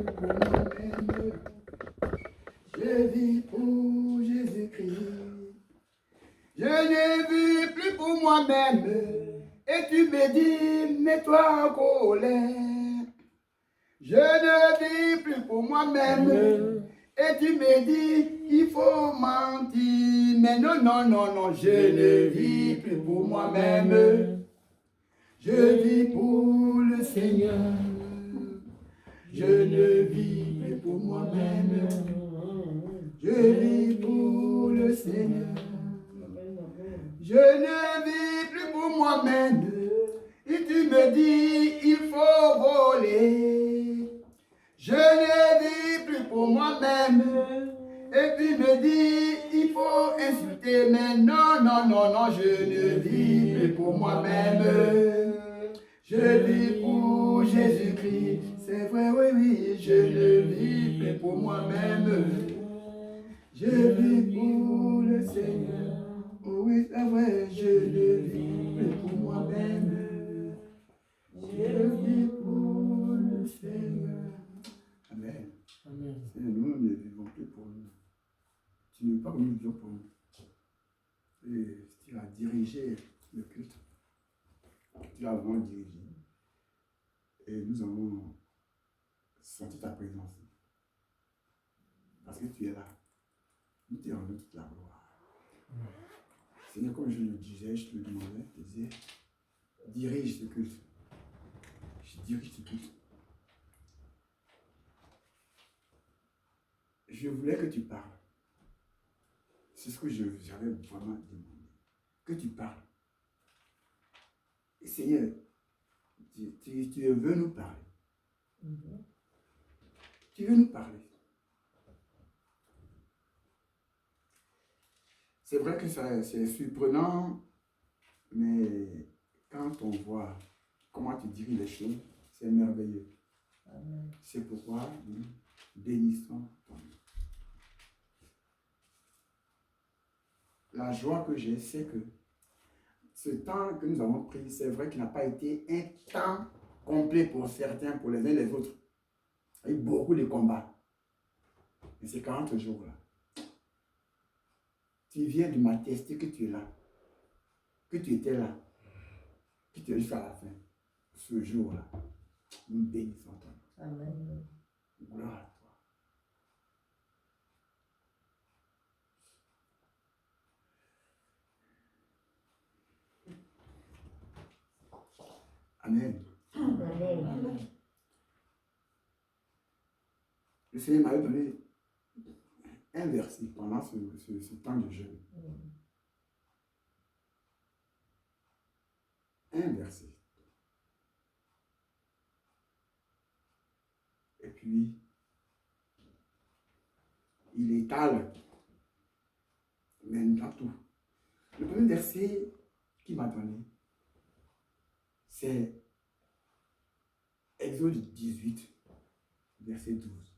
pour moi-même. Je vis pour Jésus-Christ. Je ne vis plus pour moi-même. Et tu me dis, mets-toi en colère. Je ne vis plus pour moi-même. Et tu me dis, il faut mentir. Mais non, non, non, non, je ne vis plus pour moi-même. Je vis pour le Seigneur. Je ne vis plus pour moi-même. Je vis pour le Seigneur. Je ne vis plus pour moi-même. Et tu me dis, il faut voler. Je ne vis plus pour moi-même. Et puis me dit, il faut insulter. Mais non, non, non, non, je ne vis plus pour moi-même. Je vis pour Jésus-Christ. C'est vrai, oui, oui, je ne vis plus pour moi-même. Je vis pour le Seigneur. Oh oui, c'est vrai, je ne vis plus pour moi-même. Je vis pour le Seigneur. Amen. Amen. Seigneur, nous ne vivons plus pour nous. Tu ne veux pas que nous vivions pour nous. Et tu as dirigé le culte. Tu as vraiment dirigé. Et nous avons senti ta présence. Parce que tu es là. Nous te rendons toute la gloire. Seigneur, comme je le disais, je te le demandais, je te disais, dirige ce culte. Je dirige ce culte. Je voulais que tu parles. C'est ce que j'avais vraiment demandé. Que tu parles. Et Seigneur, tu veux nous parler. Tu veux nous parler. C'est vrai que c'est surprenant, mais quand on voit comment tu diriges les choses, c'est merveilleux. C'est pourquoi nous bénissons ton nom. La joie que j'ai, c'est que ce temps que nous avons pris, c'est vrai qu'il n'a pas été un temps complet pour certains, pour les uns et les autres. Il y a eu beaucoup de combats. Mais ces 40 jours-là, tu viens de m'attester que tu es là, que tu étais là, que tu es jusqu'à la fin. Ce jour-là, nous bénissons ton nom. Amen. Gloire à toi. Amen. Amen. Le Seigneur m'avait donné un verset pendant ce temps de jeûne. Un verset. Et puis, il étale maintenant tout. Le premier verset qu'il m'a donné, c'est Exode 18, verset 12.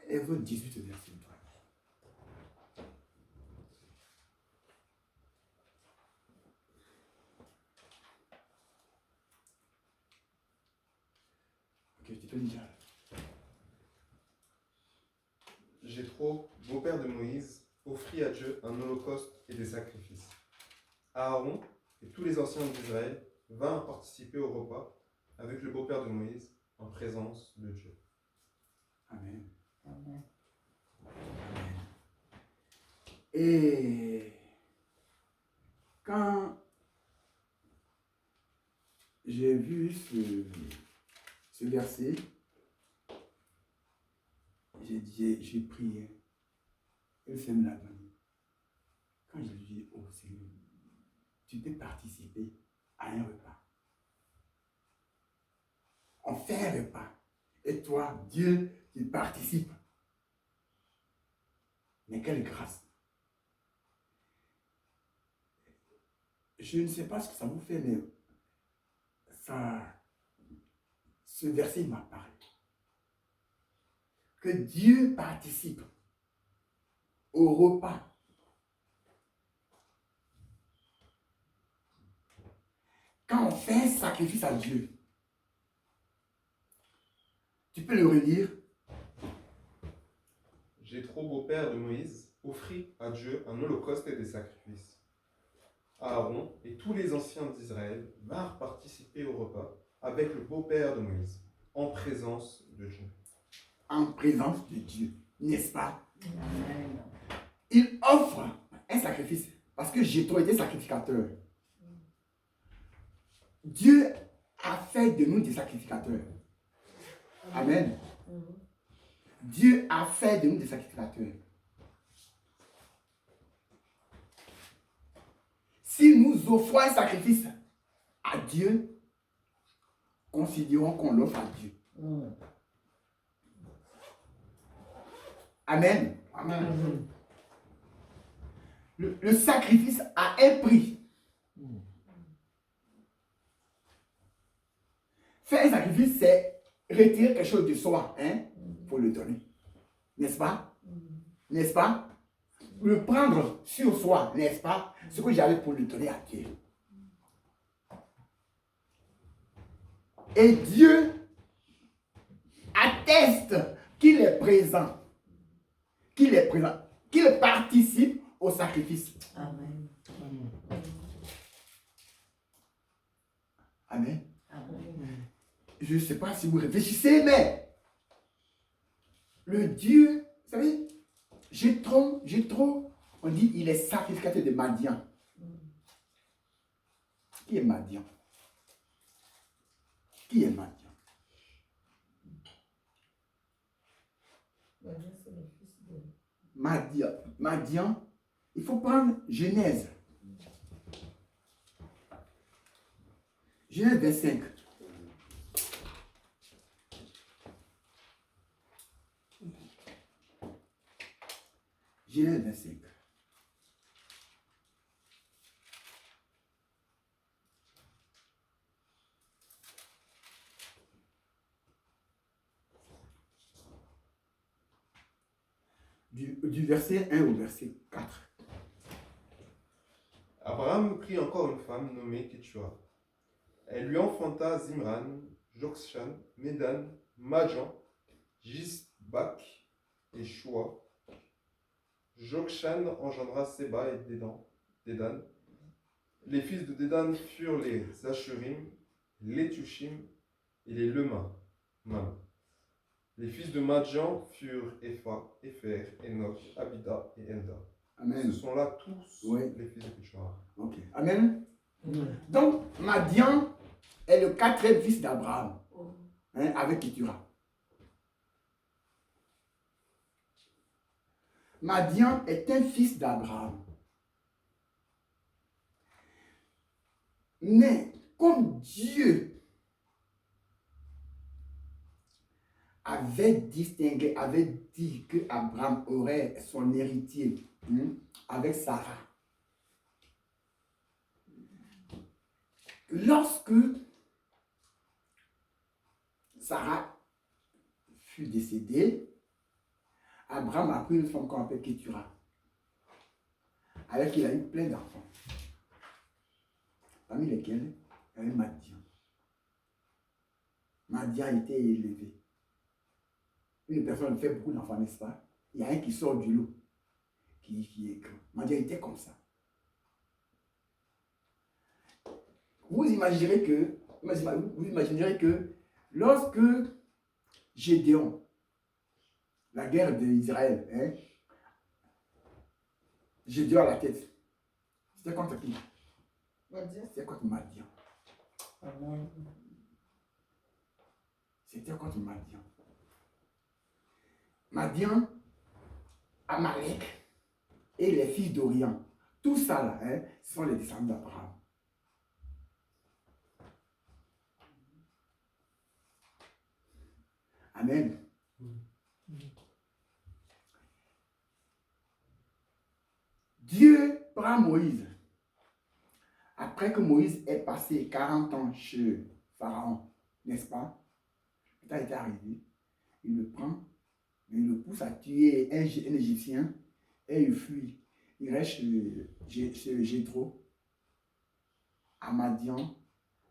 Exode 18, verset 12. Ok, tu peux le dire. Jéthro, beau-père de Moïse, offrit à Dieu un holocauste et des sacrifices. Aaron et tous les anciens d'Israël vinrent participer au repas avec le beau-père de Moïse en présence de Dieu. Amen. Amen. Et quand j'ai vu ce verset, j'ai prié. Et le Seigneur me l'a donné. Quand j'ai dit, oh Seigneur, tu peux participer à un repas. On fait un repas. Et toi, Dieu, tu participes. Mais quelle grâce. Je ne sais pas ce que ça vous fait, mais ce verset m'a parlé. que Dieu participe au repas. Quand on fait un sacrifice à Dieu, tu peux le relire. Jéthro, beau-père de Moïse, offrit à Dieu un holocauste et des sacrifices. Aaron et tous les anciens d'Israël vinrent participer au repas avec le beau-père de Moïse, en présence de Dieu. En présence de Dieu, n'est-ce pas? Amen. Il offre un sacrifice parce que Jéthro était sacrificateur. Dieu a fait de nous des sacrificateurs. Amen. Dieu a fait de nous des sacrificateurs. Si nous offrons un sacrifice à Dieu, considérons qu'on l'offre à Dieu. Amen. Amen. Le sacrifice a un prix. Faire un sacrifice, c'est retirer quelque chose de soi, hein, pour le donner. N'est-ce pas? N'est-ce pas? Le prendre sur soi, n'est-ce pas? Ce que j'avais pour le donner à Dieu. Et Dieu atteste qu'il est présent. Qu'il est présent. Qu'il participe au sacrifice. Amen. Amen. Amen. Je ne sais pas si vous réfléchissez, mais le Dieu, vous savez, Jéthro, on dit il est sacrificateur de Madian. Qui est Madian? Qui est Madian? Madian, il faut prendre Genèse. Genèse 25. Genèse 25. Du verset 1 au verset 4. Abraham prit encore une femme nommée Ketura. Elle lui enfanta Zimran, Jokshan, Medan, Madjan, Jisbak et Shua. Jokshan engendra Seba et Dédan. Les fils de Dédan furent les Ashurim, les Tushim et les Lema. Les fils de Madjan furent Epha, Epher, Enoch, Abida et Elda. Amen. Ce sont là tous Oui. les fils de Ketura. Ok. Amen. Donc, Madian est le quatrième fils d'Abraham, hein, avec Ketura. Madian est un fils d'Abraham. Mais comme Dieu avait distingué, avait dit que Abraham aurait son héritier, hein, avec Sarah. Lorsque Sarah fut décédée, Abraham a pris une femme qu'on appelle Ketura, avec qui il a eu plein d'enfants, parmi lesquels il y avait Madian. Madian était élevé. Une personne fait beaucoup d'enfants, n'est-ce pas? Il y a un qui sort du lot, qui est grand. Madian était comme ça. Vous imaginerez que lorsque Gédéon, la guerre d'Israël, hein, Gédéon à la tête, c'était contre qui? C'était contre Madian. C'était contre Madian. Madian, Amalek et les fils d'Orient. Tout ça là, hein, sont les descendants d'Abraham. Amen. Dieu prend Moïse. Après que Moïse ait passé 40 ans chez Pharaon, n'est-ce pas? Quand il est arrivé, il le prend, il le pousse à tuer un Égyptien et il fuit. Il reste chez Jéthro, à Madian.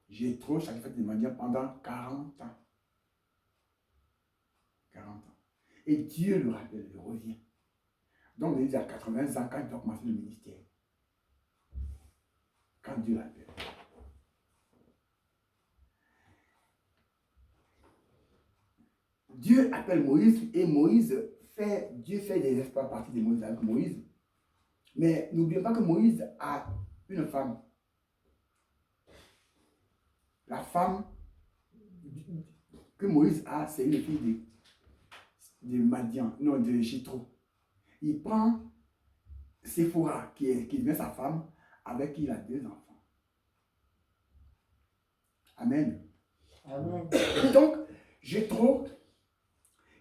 Jéthro sacrifie des Madian pendant 40 ans. 40 ans. Et Dieu le rappelle, il revient. Donc, il a 80 ans quand il doit commencer le ministère. Quand Dieu l'appelle. Dieu appelle Moïse et Dieu fait des exploits à partir de Moïse avec Moïse. Mais n'oublions pas que Moïse a une femme. La femme que Moïse a, c'est une fille de Madian, non, de Jéthro. Il prend Séphora, qui devient sa femme, avec qui il a 2 enfants. Amen. Amen. Donc, Jéthro,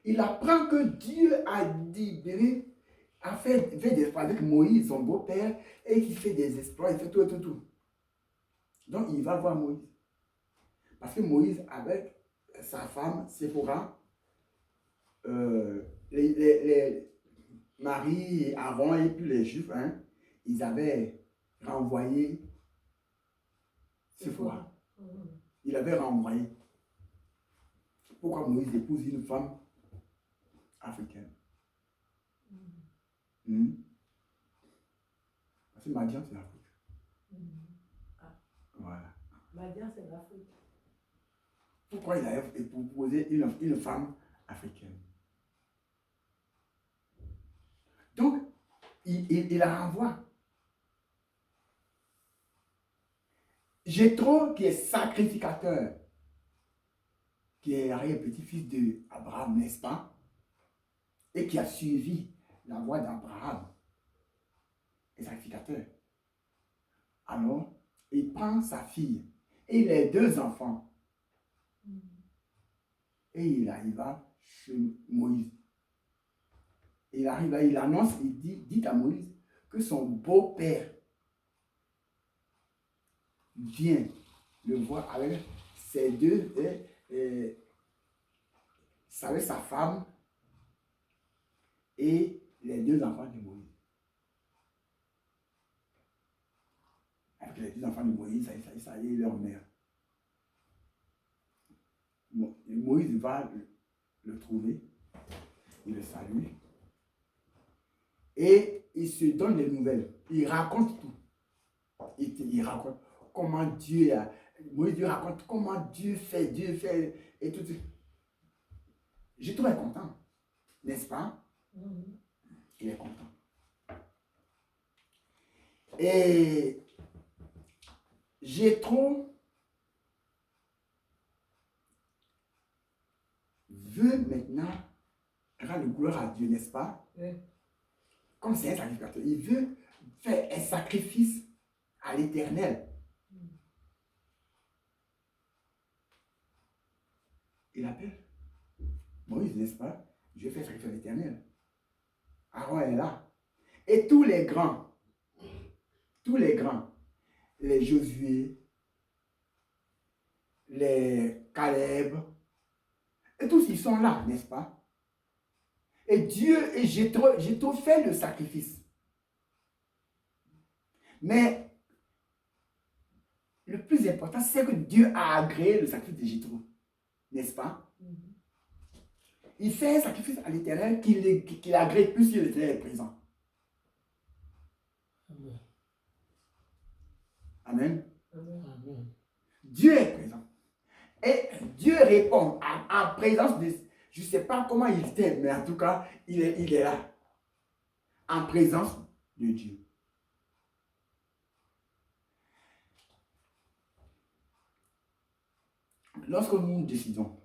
il apprend que Dieu a libéré, a fait des exploits avec Moïse, son beau-père, et qu'il fait des exploits, il fait tout. Donc, il va voir Moïse. Parce que Moïse, avec sa femme, Séphora, Marie, Aaron et puis les Juifs, hein, ils avaient renvoyé Séphora. Il avait renvoyé. Pourquoi Moïse épouse une femme africaine? Parce que Madian, c'est l'Afrique. Voilà. Madian, c'est l'Afrique. Pourquoi il a épousé une femme africaine? Donc, il la renvoie. Jéthro, qui est sacrificateur, qui est arrière-petit-fils d'Abraham, n'est-ce pas? Et qui a suivi la voie d'Abraham, est sacrificateur. Alors, il prend sa fille et les 2 enfants. Et il arriva chez Moïse. Il arrive là, il annonce, il dit à Moïse que son beau-père vient le voir avec ses 2, avec sa femme et les 2 enfants de Moïse. Avec les 2 enfants de Moïse, ça y est leur mère. Moïse va le trouver, il le salue et il se donne des nouvelles. Il raconte tout. Il raconte comment Dieu a. Moïse raconte comment Dieu fait et tout. Jéthro est content, n'est-ce pas? Il est content. Et Jéthro veut maintenant rendre gloire à Dieu, n'est-ce pas? Oui. Comme c'est un sacrificateur, il veut faire un sacrifice à l'Éternel. Il appelle Moïse, n'est-ce pas? Je vais faire sacrifice à l'Éternel. Aaron est là. Et tous les grands, les Josué, les Caleb, et tous ils sont là, n'est-ce pas? Et Dieu et Jéthro fait le sacrifice. Mais le plus important, c'est que Dieu a agréé le sacrifice de Jéthro, n'est-ce pas? Il fait un sacrifice à l'Éternel qu'il agrée plus si l'Éternel est présent. Amen. Amen. Dieu est présent. Et Dieu répond en présence de... Je ne sais pas comment il était, mais en tout cas, il est là. En présence de Dieu. Lorsque nous décidons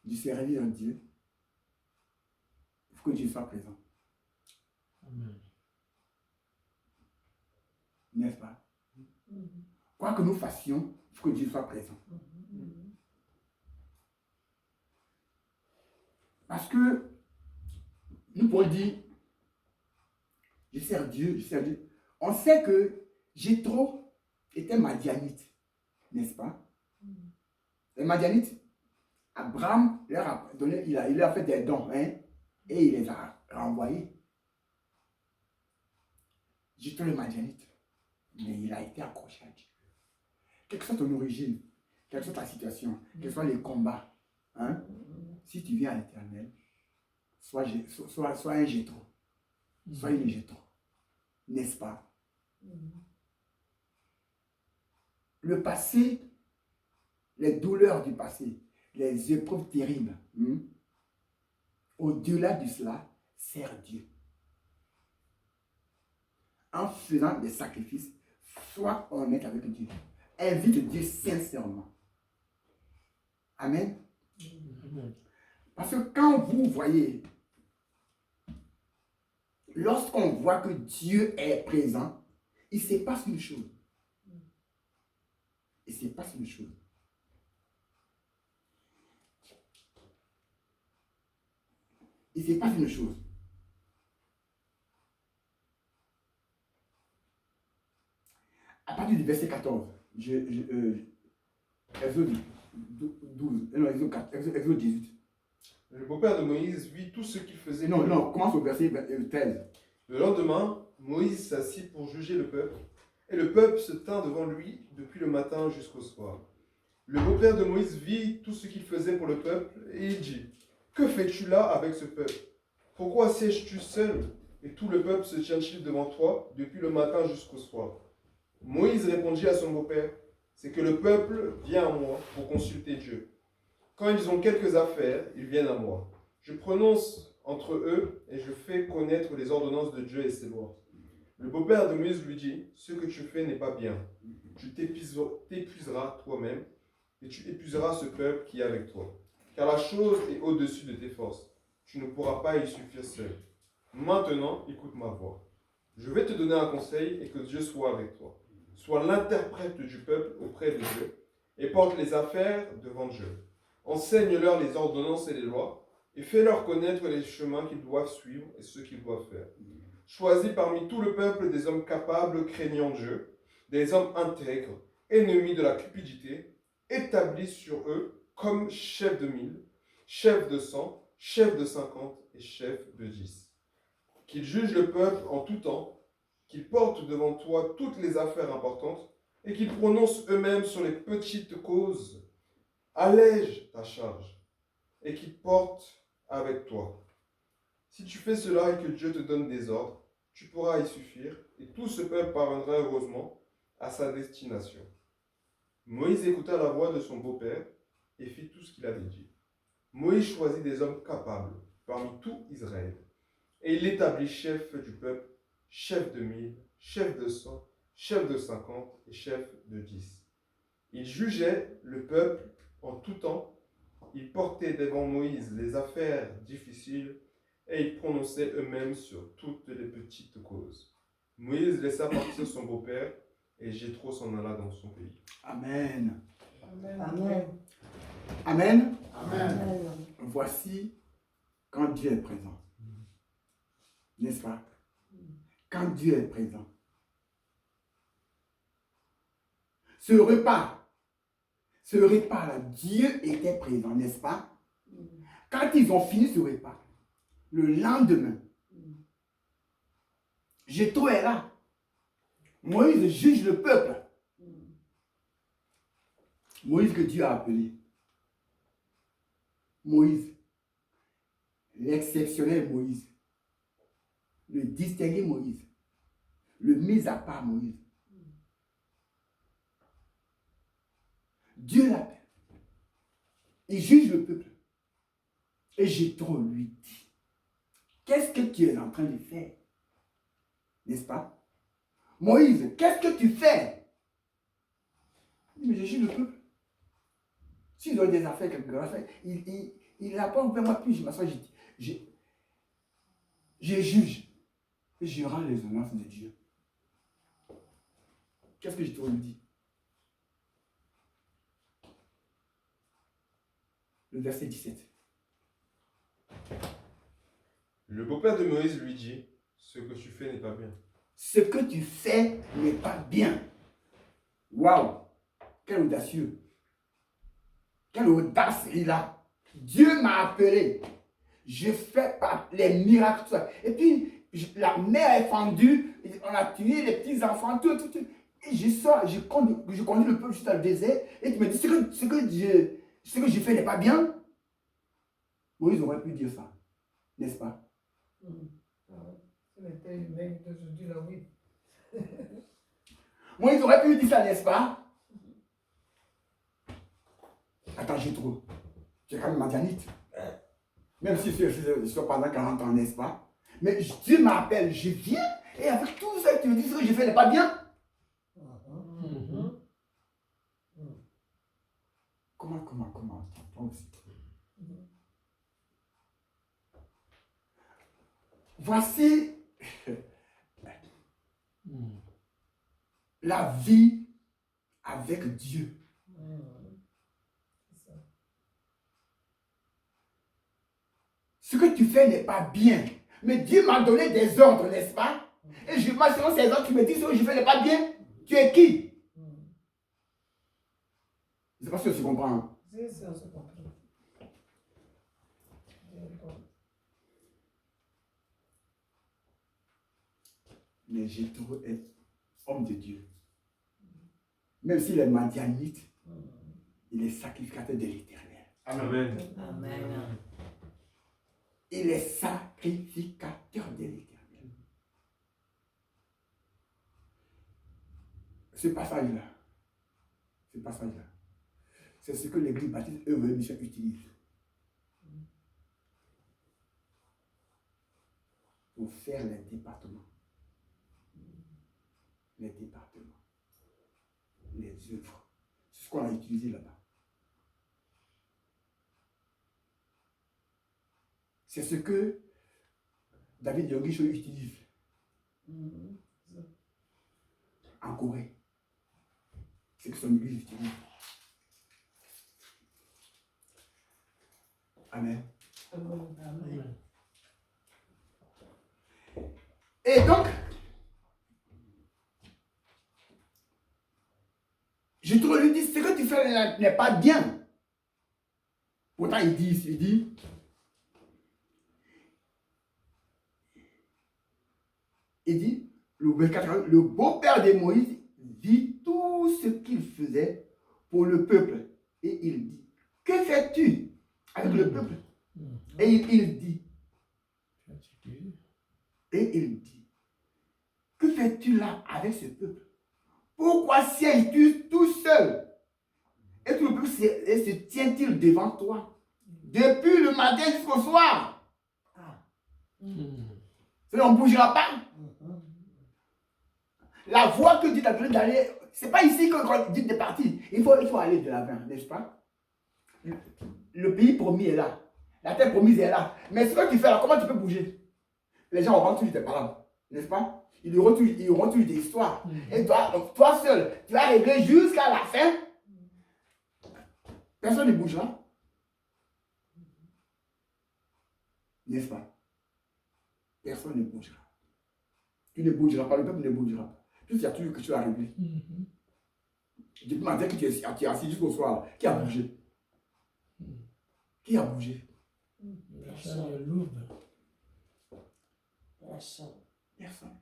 de servir un Dieu, il faut que Dieu soit présent. Amen. N'est-ce pas? Quoi que nous fassions, il faut que Dieu soit présent. Parce que nous pouvons dire, je sers Dieu, je sers Dieu. On sait que Jéthro était madianite, n'est-ce pas? Les Madianites, Abraham leur a donné, il leur a fait des dons, hein, et il les a renvoyés. J'étais le Madianite, mais il a été accroché à Dieu. Quelle que soit ton origine, quelle que soit ta situation, quels soient les combats, hein, si tu viens à l'Éternel, sois un Jétro, sois une Jétro, n'est-ce pas? Le passé, les douleurs du passé, les épreuves terribles, au-delà de cela, sert Dieu. En faisant des sacrifices, sois honnête avec Dieu. Invite Dieu sincèrement. Amen. Amen. Parce que quand vous voyez, lorsqu'on voit que Dieu est présent, il se passe une chose. Il se passe une chose. Il se passe une chose. À partir du verset 14, Exode 12, non, Exode 18. Le beau-père de Moïse vit tout ce qu'il faisait. Non, commence au verset 13. Le lendemain, Moïse s'assit pour juger le peuple, et le peuple se tint devant lui depuis le matin jusqu'au soir. Le beau-père de Moïse vit tout ce qu'il faisait pour le peuple, et il dit, « Que fais-tu là avec ce peuple? Pourquoi sièges-tu seul, et tout le peuple se tient-il devant toi depuis le matin jusqu'au soir ?» Moïse répondit à son beau-père, « C'est que le peuple vient à moi pour consulter Dieu. Quand ils ont quelques affaires, ils viennent à moi. Je prononce entre eux et je fais connaître les ordonnances de Dieu et ses lois. » Le beau-père de Moïse lui dit, « Ce que tu fais n'est pas bien. Tu t'épuiseras toi-même et tu épuiseras ce peuple qui est avec toi. Car la chose est au-dessus de tes forces. Tu ne pourras pas y suffire seul. Maintenant, écoute ma voix. Je vais te donner un conseil et que Dieu soit avec toi. Sois l'interprète du peuple auprès de Dieu et porte les affaires devant Dieu. Enseigne-leur les ordonnances et les lois et fais-leur connaître les chemins qu'ils doivent suivre et ce qu'ils doivent faire. Choisis parmi tout le peuple des hommes capables, craignant Dieu, des hommes intègres, ennemis de la cupidité, établis sur eux comme chefs de 1000, chefs de 100, chefs de 50 et chefs de 10. Qu'ils jugent le peuple en tout temps, qu'ils portent devant toi toutes les affaires importantes et qu'ils prononcent eux-mêmes sur les petites causes. Allège ta charge et qu'ils portent avec toi. Si tu fais cela et que Dieu te donne des ordres, tu pourras y suffire et tout ce peuple parviendra heureusement à sa destination. » Moïse écouta la voix de son beau-père et fit tout ce qu'il avait dit. Moïse choisit des hommes capables parmi tout Israël et il l'établit chef du peuple, chef de 1000, chef de 100, chef de 50 et chef de 10. Il jugeait le peuple en tout temps, il portait devant Moïse les affaires difficiles et ils prononçaient eux-mêmes sur toutes les petites causes. Moïse laissa partir son beau-père et Jéthro s'en alla dans son pays. Amen. Amen. Amen. Amen. Voici quand Dieu est présent. N'est-ce pas? Quand Dieu est présent. Ce repas-là, Dieu était présent, n'est-ce pas? Quand ils ont fini ce repas, le lendemain, Jéthro est là. Moïse juge le peuple. Moïse que Dieu a appelé. Moïse. L'exceptionnel Moïse. Le distingué Moïse. Le mis à part Moïse. Dieu l'appelle. Il juge le peuple. Et Jéthro lui dit, qu'est-ce que tu es en train de faire? N'est-ce pas? Moïse, qu'est-ce que tu fais? Il dit, mais je juge le peuple. S'ils ont des affaires, quelque chose, il n'a pas ouvert moi, puis je m'assois, je juge. Et je rends les ordonnances de Dieu. Qu'est-ce que Jéthro lui dit? Le verset 17. Le beau-père de Moïse lui dit, « Ce que tu fais n'est pas bien. » Ce que tu fais n'est pas bien. Waouh! Quel audacieux! Quelle audace il a! Dieu m'a appelé. Je fais pas les miracles, tout ça. Et puis, la mer est fendue, on a tué les petits-enfants, tout. Et je sors, je conduis le peuple jusqu'à le désert. Et tu me dis, ce que je fais n'est pas bien. Moïse aurait pu dire ça, n'est-ce pas? C'était humain d'aujourd'hui, là, oui. Moïse aurait pu dire ça, n'est-ce pas? Attends, j'ai trop. Tu es quand même madianite. Même si je suis pendant 40 ans, n'est-ce pas? Mais Dieu m'appelle, je viens, et avec tout ça, tu me dis ce que je fais n'est pas bien. Comment, toi aussi. Voici la vie avec Dieu. Ce que tu fais n'est pas bien. Mais Dieu m'a donné des ordres, n'est-ce pas? Et moi, selon ces ordres, tu me dis ce que je fais n'est pas bien. Tu es qui? Je ne sais pas si tu comprends. Hein? C'est ça, c'est compris. Mais Jétro est homme de Dieu. Même s'il est madianite, il est sacrificateur de l'Éternel. Amen. Amen. Il est sacrificateur de l'Éternel. Ce passage-là, c'est ce que l'Église baptiste œuvre et mission utilise pour faire les départements. Les œuvres. C'est ce qu'on a utilisé là-bas. C'est ce que David Yongisho utilise en Corée. C'est ce que son église utilise. Amen. Amen. Et donc, je te lui dis, ce que tu fais n'est pas bien. Pourtant, il dit, le beau-père de Moïse vit tout ce qu'il faisait pour le peuple. Et il dit, que fais-tu avec le peuple? Et il dit, que fais-tu là avec ce peuple? Pourquoi sièges-tu tout seul? Et tout le peuple se tient-il devant toi depuis le matin jusqu'au soir? On ne bougera pas. La voie que Dieu t'a donné d'aller, ce n'est pas ici que Dieu est parti. Il faut aller de l'avant, n'est-ce pas? Le pays promis est là. La terre promise est là. Mais ce que tu fais là, comment tu peux bouger? Les gens auront toujours des paroles, n'est-ce pas? Ils auront toujours des histoires. Et toi seul, tu vas régler jusqu'à la fin. Personne ne bougera. N'est-ce pas? Personne ne bougera. Tu ne bougeras pas, le peuple ne bougera pas. Tout il y a toujours que tu vas régler. Depuis le matin que tu es assis jusqu'au soir, qui a bougé? Qui a bougé? Personne. Personne.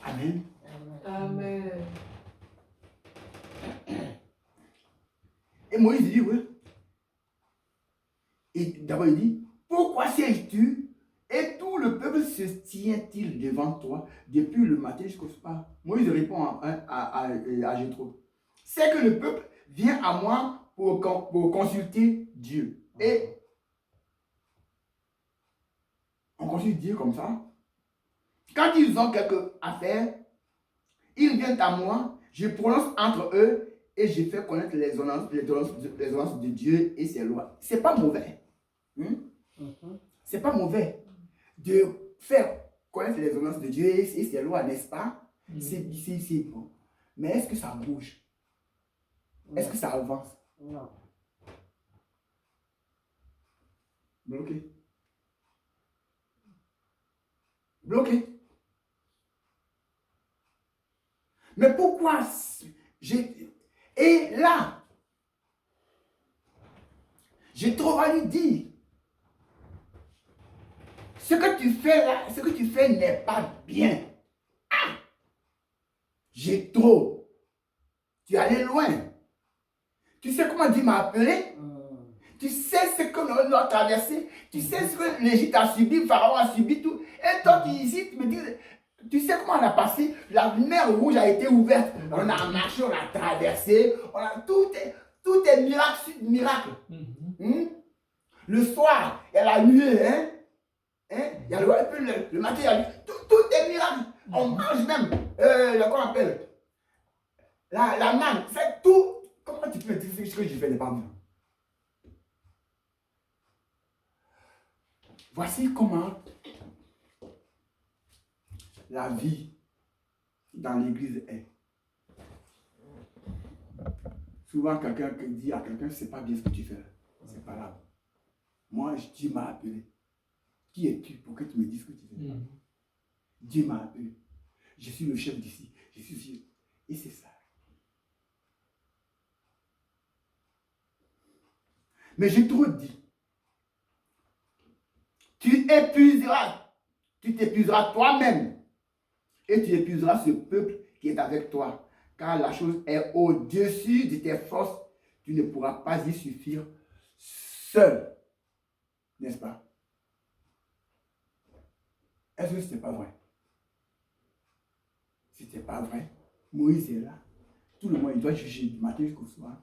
Amen. Amen. Et Moïse dit, oui. Et d'abord il dit, pourquoi sièges-tu? Et tout le peuple se tient-il devant toi depuis le matin jusqu'au soir? Moïse répond à Jétro. C'est que le peuple vient à moi pour consulter Dieu. Et on consulte Dieu comme ça. Quand ils ont quelque affaire, ils viennent à moi, je prononce entre eux et je fais connaître les ordonnances de Dieu et ses lois. C'est pas mauvais. C'est pas mauvais de faire connaître les ordonnances de Dieu et ses lois, n'est-ce pas? C'est bon. Mais est-ce que ça bouge? Est-ce que ça avance? Non. Bloqué. Bloqué. Mais pourquoi Et là, j'ai trop à lui dire. Ce que tu fais là, ce que tu fais n'est pas bien. Ah! J'ai trop. Tu es allé loin. Tu sais comment Dieu m'a appelé? Tu sais ce que nous avons traversé? Tu sais ce que l'Égypte a subi, Pharaon a subi, tout. Et toi, ici, tu me dis, tu sais comment on a passé? La mer rouge a été ouverte. On a marché, on a traversé. Tout est miracle sur miracle. Le soir, il y a la nuit, hein? Il y a le matin, il y a tout est miracle. On mange même, comment on appelle? La manne, c'est tout. Comment tu peux dire ce que je fais n'est pas bien? Voici comment la vie dans l'église est. Souvent, quelqu'un dit à quelqu'un, c'est pas bien ce que tu fais. C'est pas grave. Moi, Dieu m'a appelé. Qui es-tu pour que tu me dises ce que tu fais? Dieu m'a appelé. Je suis le chef d'ici. Je suis. Et c'est ça. Mais j'ai trop dit. Tu t'épuiseras toi-même. Et tu épuiseras ce peuple qui est avec toi. Car la chose est au-dessus de tes forces. Tu ne pourras pas y suffire seul. N'est-ce pas? Est-ce que ce n'est pas vrai? Si ce n'est pas vrai, Moïse est là. Tout le monde, il doit juger du matin jusqu'au soir.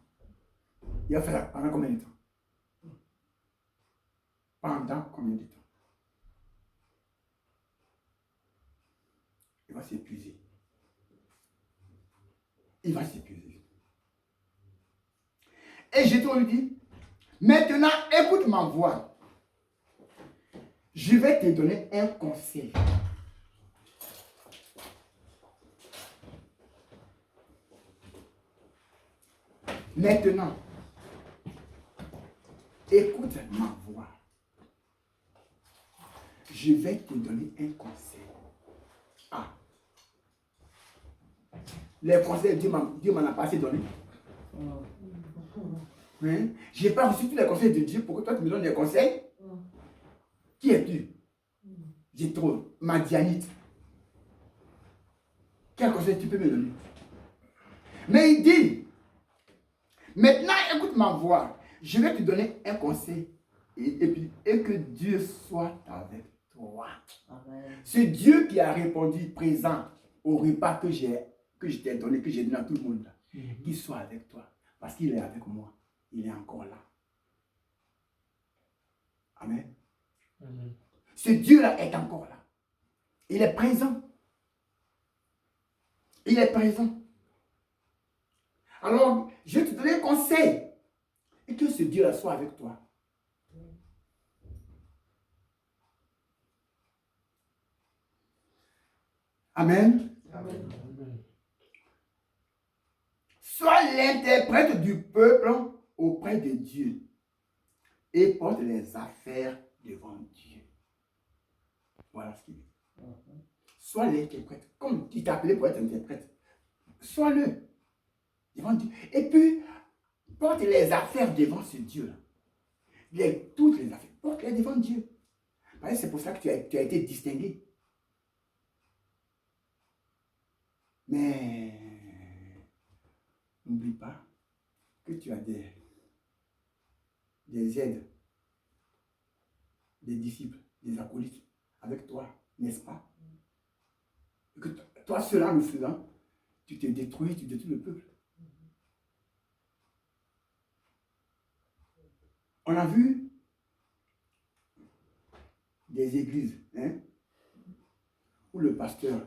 Il a fait ça pendant combien de temps? Pendant combien de temps? Il va s'épuiser. Il va s'épuiser. Et je te lui dis, maintenant écoute ma voix. Je vais te donner un conseil. Maintenant, écoute ma voix. Je vais te donner un conseil. Ah. Les conseils, Dieu m'en a pas assez donné. Hein? Je n'ai pas reçu tous les conseils de Dieu. Pourquoi toi tu me donnes des conseils? Qui es-tu? Jétro, Madianite. Quel conseil tu peux me donner? Mais il dit, maintenant écoute ma voix. Je vais te donner un conseil. Et que Dieu soit avec toi. Amen. C'est Dieu qui a répondu présent au repas que je t'ai donné, que j'ai donné à tout le monde. Qu'il soit avec toi. Parce qu'il est avec moi. Il est encore là. Amen. Amen. Ce Dieu-là est encore là. Il est présent. Il est présent. Alors, je vais te donner un conseil. Et que ce Dieu-là soit avec toi. Amen. Amen. Sois l'interprète du peuple auprès de Dieu et porte les affaires devant Dieu. Voilà ce qu'il dit. Sois l'interprète. Comme il t'a appelé pour être interprète, sois-le devant Dieu. Et puis, porte les affaires devant ce Dieu-là. Toutes les affaires, porte-les devant Dieu. C'est pour ça que tu as été distingué. Mais n'oublie pas que tu as des aides, des disciples, des acolytes avec toi, n'est-ce pas? Et que toi, cela le faisant, tu détruis le peuple. On a vu des églises, hein, où le pasteur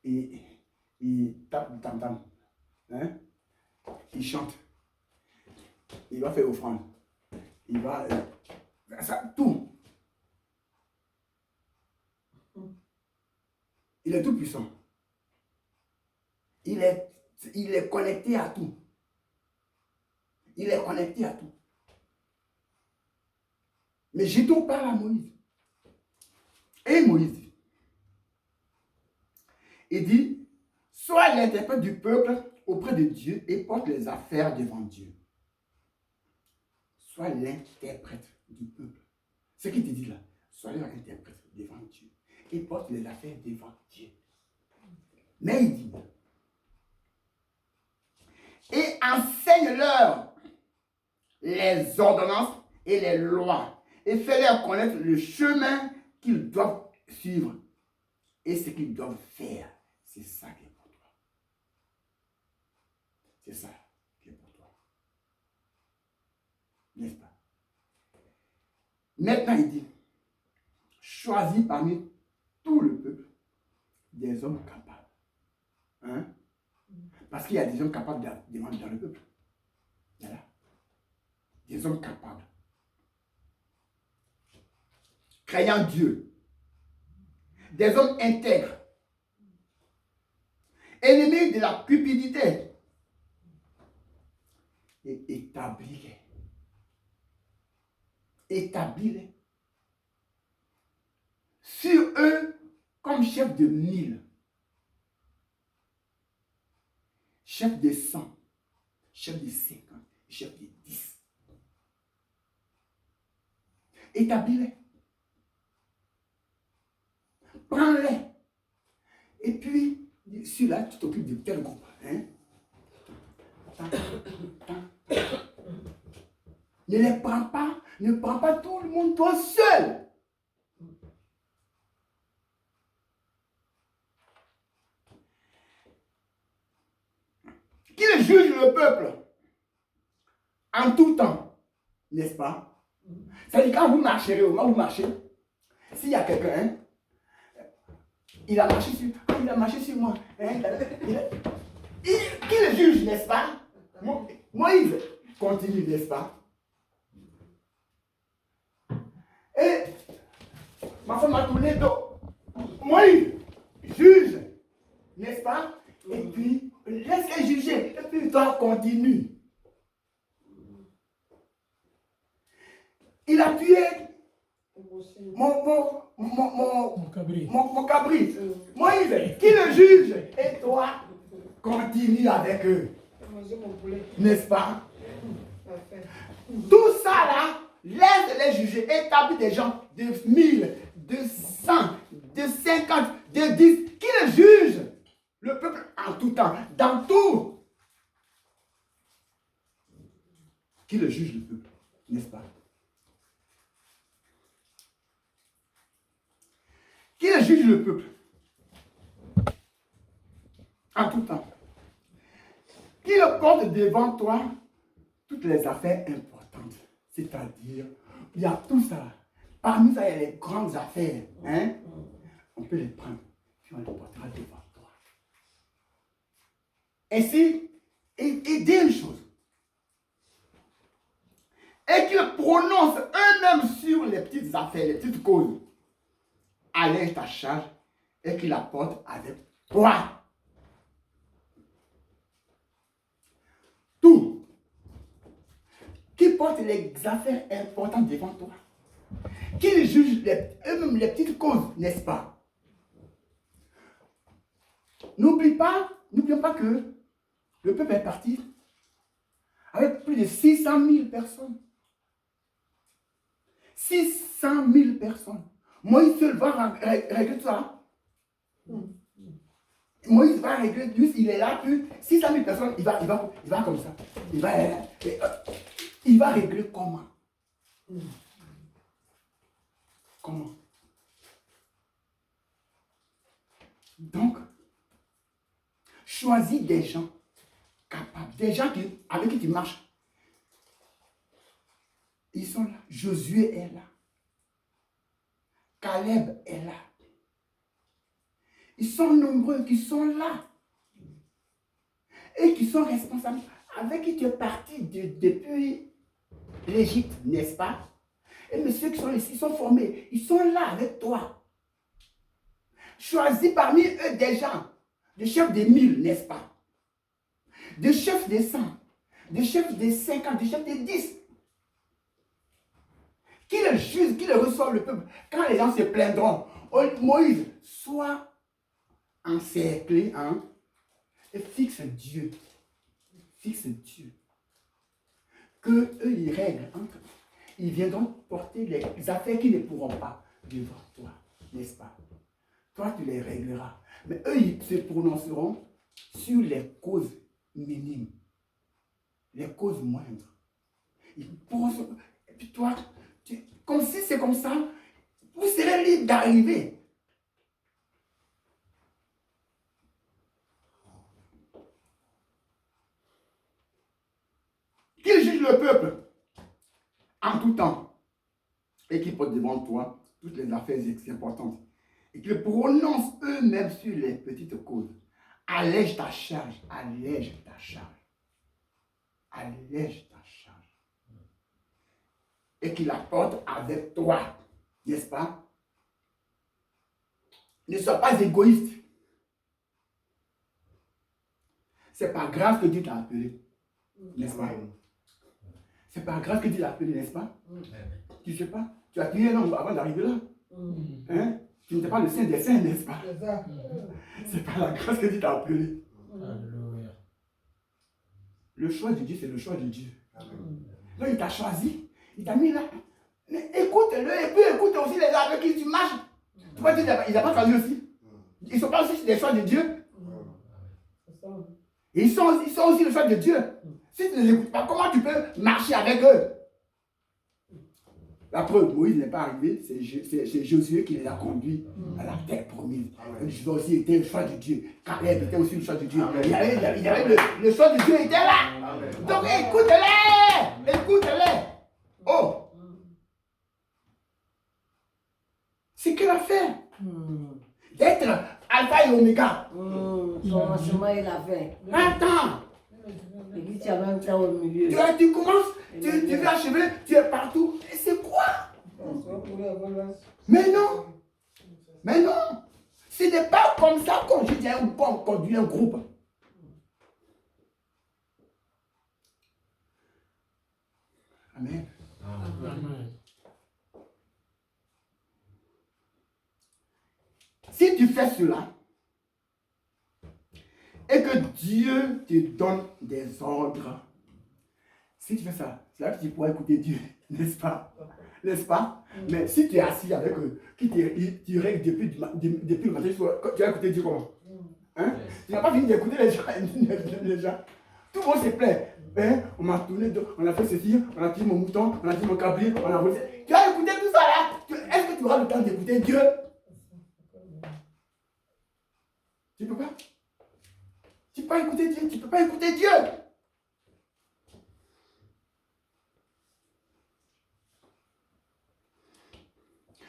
il tape le tam-tam, hein, il chante, il va faire offrande, il va ça, tout. Il est tout puissant. Il est connecté à tout. Il est connecté à tout. Mais Jétro parle à Moïse. Et Moïse, il dit, Sois l'interprète du peuple auprès de Dieu et porte les affaires devant Dieu. Sois l'interprète du peuple. Ce qu'il te dit là, sois l'interprète devant Dieu et porte les affaires devant Dieu. Mais il dit, et enseigne-leur les ordonnances et les lois et fais-leur connaître le chemin qu'ils doivent suivre et ce qu'ils doivent faire. C'est ça qui est pour toi. C'est ça qui est pour toi. N'est-ce pas? Maintenant, il dit, choisis parmi tout le peuple des hommes capables. Hein? Parce qu'il y a des hommes capables dans le peuple. Voilà. Des hommes capables. Craignant Dieu. Des hommes intègres. Ennemis de la cupidité. Et établis-les. Établis-les. Sur eux comme chef de 1000. Chef de 100. Chef de 50. Chef de 10. Établis-les. Prends-les. Et puis, celui-là, tu t'occupes de tel groupe. Hein? Ne les prends pas. Ne prends pas tout le monde toi seul. Qu'il juge le peuple en tout temps, n'est-ce pas? C'est-à-dire quand vous marcherez, au moment où vous marchez, s'il y a quelqu'un, hein, il a marché sur moi. Hein, qu'il juge, n'est-ce pas? Moïse continue, n'est-ce pas? Et ma femme m'a tourné dos. Moïse juge, n'est-ce pas? Et puis, laisse-les juger. Et puis, toi, continue. Il a tué mon cabri. Moïse, qui le juge? Et toi, continue avec eux. N'est-ce pas? Tout ça là, laisse-les juger. Établis des gens de 1000, de 100, de 50, de 10. Qui le juge? Le peuple en tout temps, dans tout. Qui le juge, le peuple? N'est-ce pas? Qui le juge, le peuple? En tout temps. Qui le porte devant toi toutes les affaires importantes. C'est-à-dire, il y a tout ça. Parmi ça, il y a les grandes affaires. Hein? On peut les prendre, puis on les portera devant toi. Ainsi, et dit une chose. Et qu'ils prononcent eux-mêmes sur les petites affaires, les petites causes. Allège ta charge et qu'ils la portent avec toi. Tout. Qui porte les affaires importantes devant toi. Qui juge eux-mêmes les petites causes, n'est-ce pas? N'oublions pas que le peuple est parti avec plus de 600 000 personnes. 600 000 personnes. Moïse seul va régler tout ça. Moïse va régler, lui, il est là, puis 600 000 personnes, il va comme ça. Il va régler comment? Comment? Donc, choisis des gens capables, des gens avec qui tu marches. Ils sont là. Josué est là. Caleb est là. Ils sont nombreux qui sont là. Et qui sont responsables. Avec qui tu es parti depuis l'Égypte, n'est-ce pas? Et mais ceux qui sont ici sont formés. Ils sont là avec toi. Choisis parmi eux des gens. Des chefs des 1000, n'est-ce pas? Des chefs des 100. Des chefs des 50. Des chefs des 10. Qui le juge, qui le reçoit le peuple. Quand les gens se plaindront, Moïse, sois encerclé, hein, Et fixe Dieu. Fixe Dieu. Que eux, ils règlent entre eux. Ils viendront porter les affaires qu'ils ne pourront pas devant toi, n'est-ce pas? Toi, tu les régleras. Mais eux, ils se prononceront sur les causes minimes, les causes moindres. Ils posent, et puis toi, comme si c'est comme ça, vous serez libre d'arriver. Qu'ils jugent le peuple en tout temps et qu'ils portent devant toi toutes les affaires importantes et qu'ils prononcent eux-mêmes sur les petites causes. Allège ta charge, allège ta charge, allège ta charge. Et qu'il la porte avec toi, n'est-ce pas? Ne sois pas égoïste. C'est par grâce que Dieu t'a appelé, n'est-ce pas? C'est par grâce que Dieu t'a appelé, n'est-ce pas? Tu ne sais pas? Tu as tué un homme avant d'arriver là. Hein? Tu n'étais pas le saint des saints, n'est-ce pas? C'est par la grâce que Dieu t'a appelé. Alléluia. Le choix de Dieu, c'est le choix de Dieu. Donc il t'a choisi, il t'a mis là. Écoute-le et puis écoute aussi les gens avec qui tu marches. Tu vois, il n'a pas choisi aussi. Ils ne sont pas aussi des choix de Dieu. Et ils sont aussi le choix de Dieu. Si tu ne les écoutes pas, comment tu peux marcher avec eux? La preuve, Moïse n'est pas arrivé, c'est Josué qui les a conduits à la terre promise. Josué aussi était le choix de Dieu. Caleb était aussi le choix de Dieu. Il y avait le choix de Dieu était là. Donc écoute-les! Écoute-les! Oh! C'est qu'il a fait. D'être alpha et oméga. Son chemin, il a fait. Attends! Et puis tu as même temps au milieu. Tu commences, tu veux achever, tu es partout. Et c'est quoi? Mais non! Mais non! Ce n'est pas comme ça qu'on conduit un groupe. Amen. Amen. Si tu fais cela, et que Dieu te donne des ordres, si tu fais ça, c'est là que tu pourras écouter Dieu, n'est-ce pas? N'est-ce pas? Mais si tu es assis avec eux, tu règles depuis le matin, tu vas écouter Dieu comment? Hein? Tu n'as pas fini d'écouter les gens. Tout le monde se plaît. Hein? On m'a tourné, on a fait ceci, on a tiré mon mouton, on a tiré mon cabrier, on a volé. Tu vas écouter tout ça là. Est-ce que tu auras le temps d'écouter Dieu? Tu ne peux pas. Tu ne peux pas écouter Dieu. Tu ne peux pas écouter Dieu.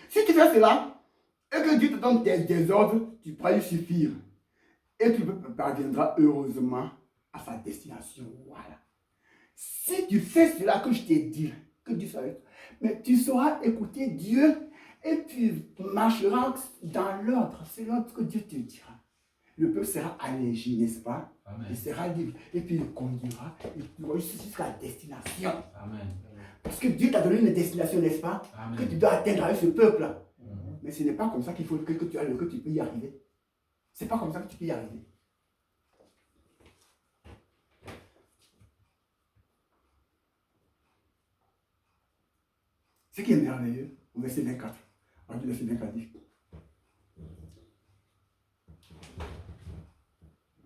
Si tu fais cela, et que Dieu te donne des ordres, tu pourras y suffire. Et tu parviendras heureusement à sa destination. Voilà. Si tu fais cela que je t'ai dit, que Dieu soit avec toi, mais tu sauras écouter Dieu et tu marcheras dans l'ordre, selon ce que Dieu te dira. Le peuple sera allégé, n'est-ce pas? Amen. Il sera libre. Et puis il conduira et tu vas jusqu'à la destination. Amen. Parce que Dieu t'a donné une destination, n'est-ce pas? Amen. Que tu dois atteindre avec ce peuple. Mais ce n'est pas comme ça qu'il faut que tu peux y arriver. Ce n'est pas comme ça que tu peux y arriver. Ce qui est merveilleux, au verset 24. On dit verset 24 dit.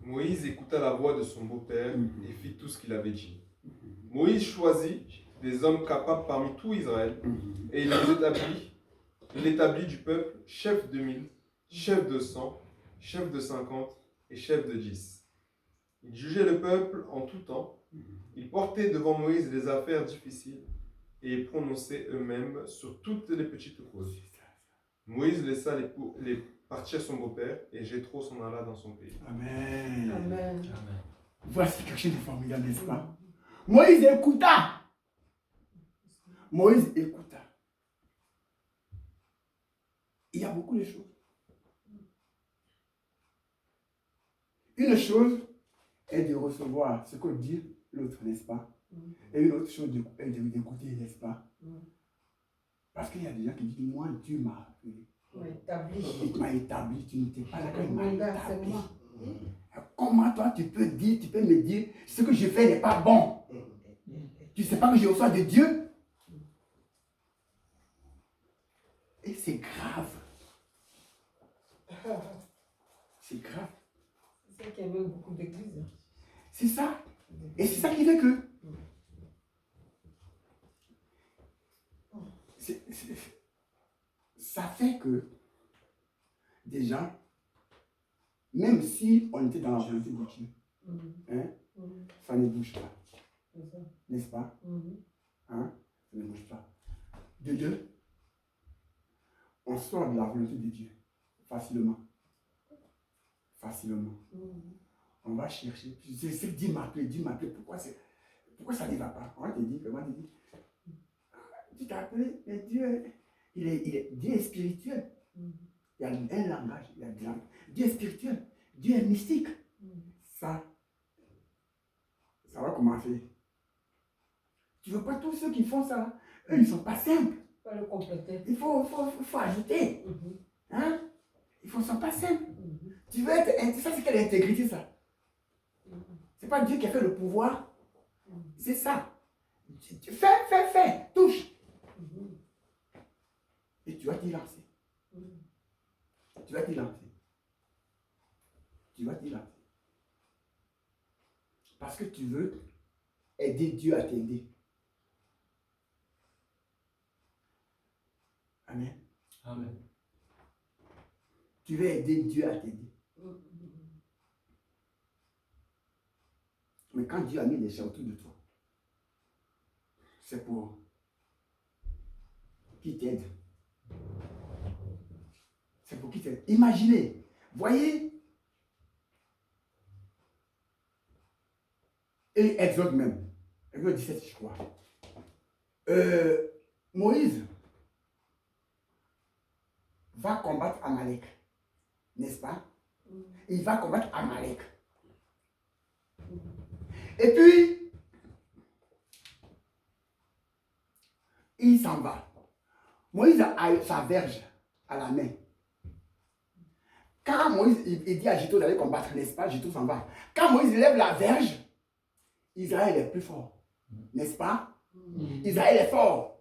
Moïse écouta la voix de son beau-père et fit tout ce qu'il avait dit. Moïse choisit des hommes capables parmi tout Israël et il établit du peuple chef de 1000, chef de 100, chef de 50 et chef de 10. Il jugeait le peuple en tout temps. Il portait devant Moïse les affaires difficiles et ils prononçaient eux-mêmes sur toutes les petites causes. Moïse laissa les partir son beau-père et Jéthro s'en alla dans son pays. Amen. Amen. Amen. Voici quelque chose de formidable, n'est-ce pas? Moïse écouta. Moïse écouta. Il y a beaucoup de choses. Une chose est de recevoir ce que dit l'autre, n'est-ce pas? Et une autre chose est d'écouter, n'est-ce pas? Parce qu'il y a des gens qui disent, moi, Dieu m'a appelé. Il m'a établi, tu n'étais pas là quand il m'a établi. comment toi tu peux me dire ce que je fais n'est pas bon? Tu ne sais pas que je reçois de Dieu? Et c'est grave. C'est grave. C'est ça qui avait beaucoup d'églises. C'est ça. Et c'est ça qui fait que ça fait que des gens, même si on était dans la volonté de Dieu, hein, ça ne bouge pas. N'est-ce pas? Hein? Ça ne bouge pas. De deux, on sort de la volonté de Dieu facilement. Facilement. On va chercher. C'est Dieu m'appeler, pourquoi ça ne va pas? On va te dire, comment te dire? Tu t'es appelé, mais Dieu, Dieu est spirituel. Il y a un langage, il y a Dieu est spirituel, Dieu est mystique. Ça va commencer. Tu ne veux pas tous ceux qui font ça, eux, ils ne sont pas simples. Il faut le compléter. Il faut ajouter. Hein? Ils ne sont pas simples. Tu veux être. Ça, c'est quelle intégrité, ça? C'est pas Dieu qui a fait le pouvoir. C'est ça. Tu fais, touche. Et tu vas t'y lancer. Tu vas t'y lancer. Tu vas t'y lancer. Parce que tu veux aider Dieu à t'aider. Amen. Amen. Tu veux aider Dieu à t'aider. Mais quand Dieu a mis des gens autour de toi, c'est pour qu'il t'aide. C'est pour qu'il t'aide. Imaginez, voyez, et Exode même, Exode 17, je crois. Moïse va combattre Amalek, n'est-ce pas? Il va combattre Amalek. Et puis, il s'en va. Moïse a sa verge à la main. Quand Moïse il dit à Jethro d'aller combattre, n'est-ce pas? Jethro s'en va. Quand Moïse lève la verge, Israël est plus fort. N'est-ce pas? Israël est fort.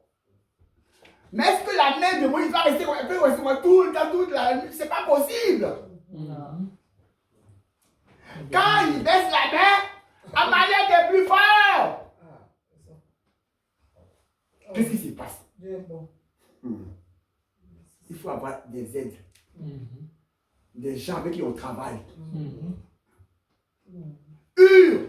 Mais est-ce que la main de Moïse va rester tout le temps, toute la nuit? C'est pas possible. Quand il baisse la main, Amalek est plus fort. Qu'est-ce qui se passe? Il faut avoir des aides. Des gens avec qui on travaille. Hur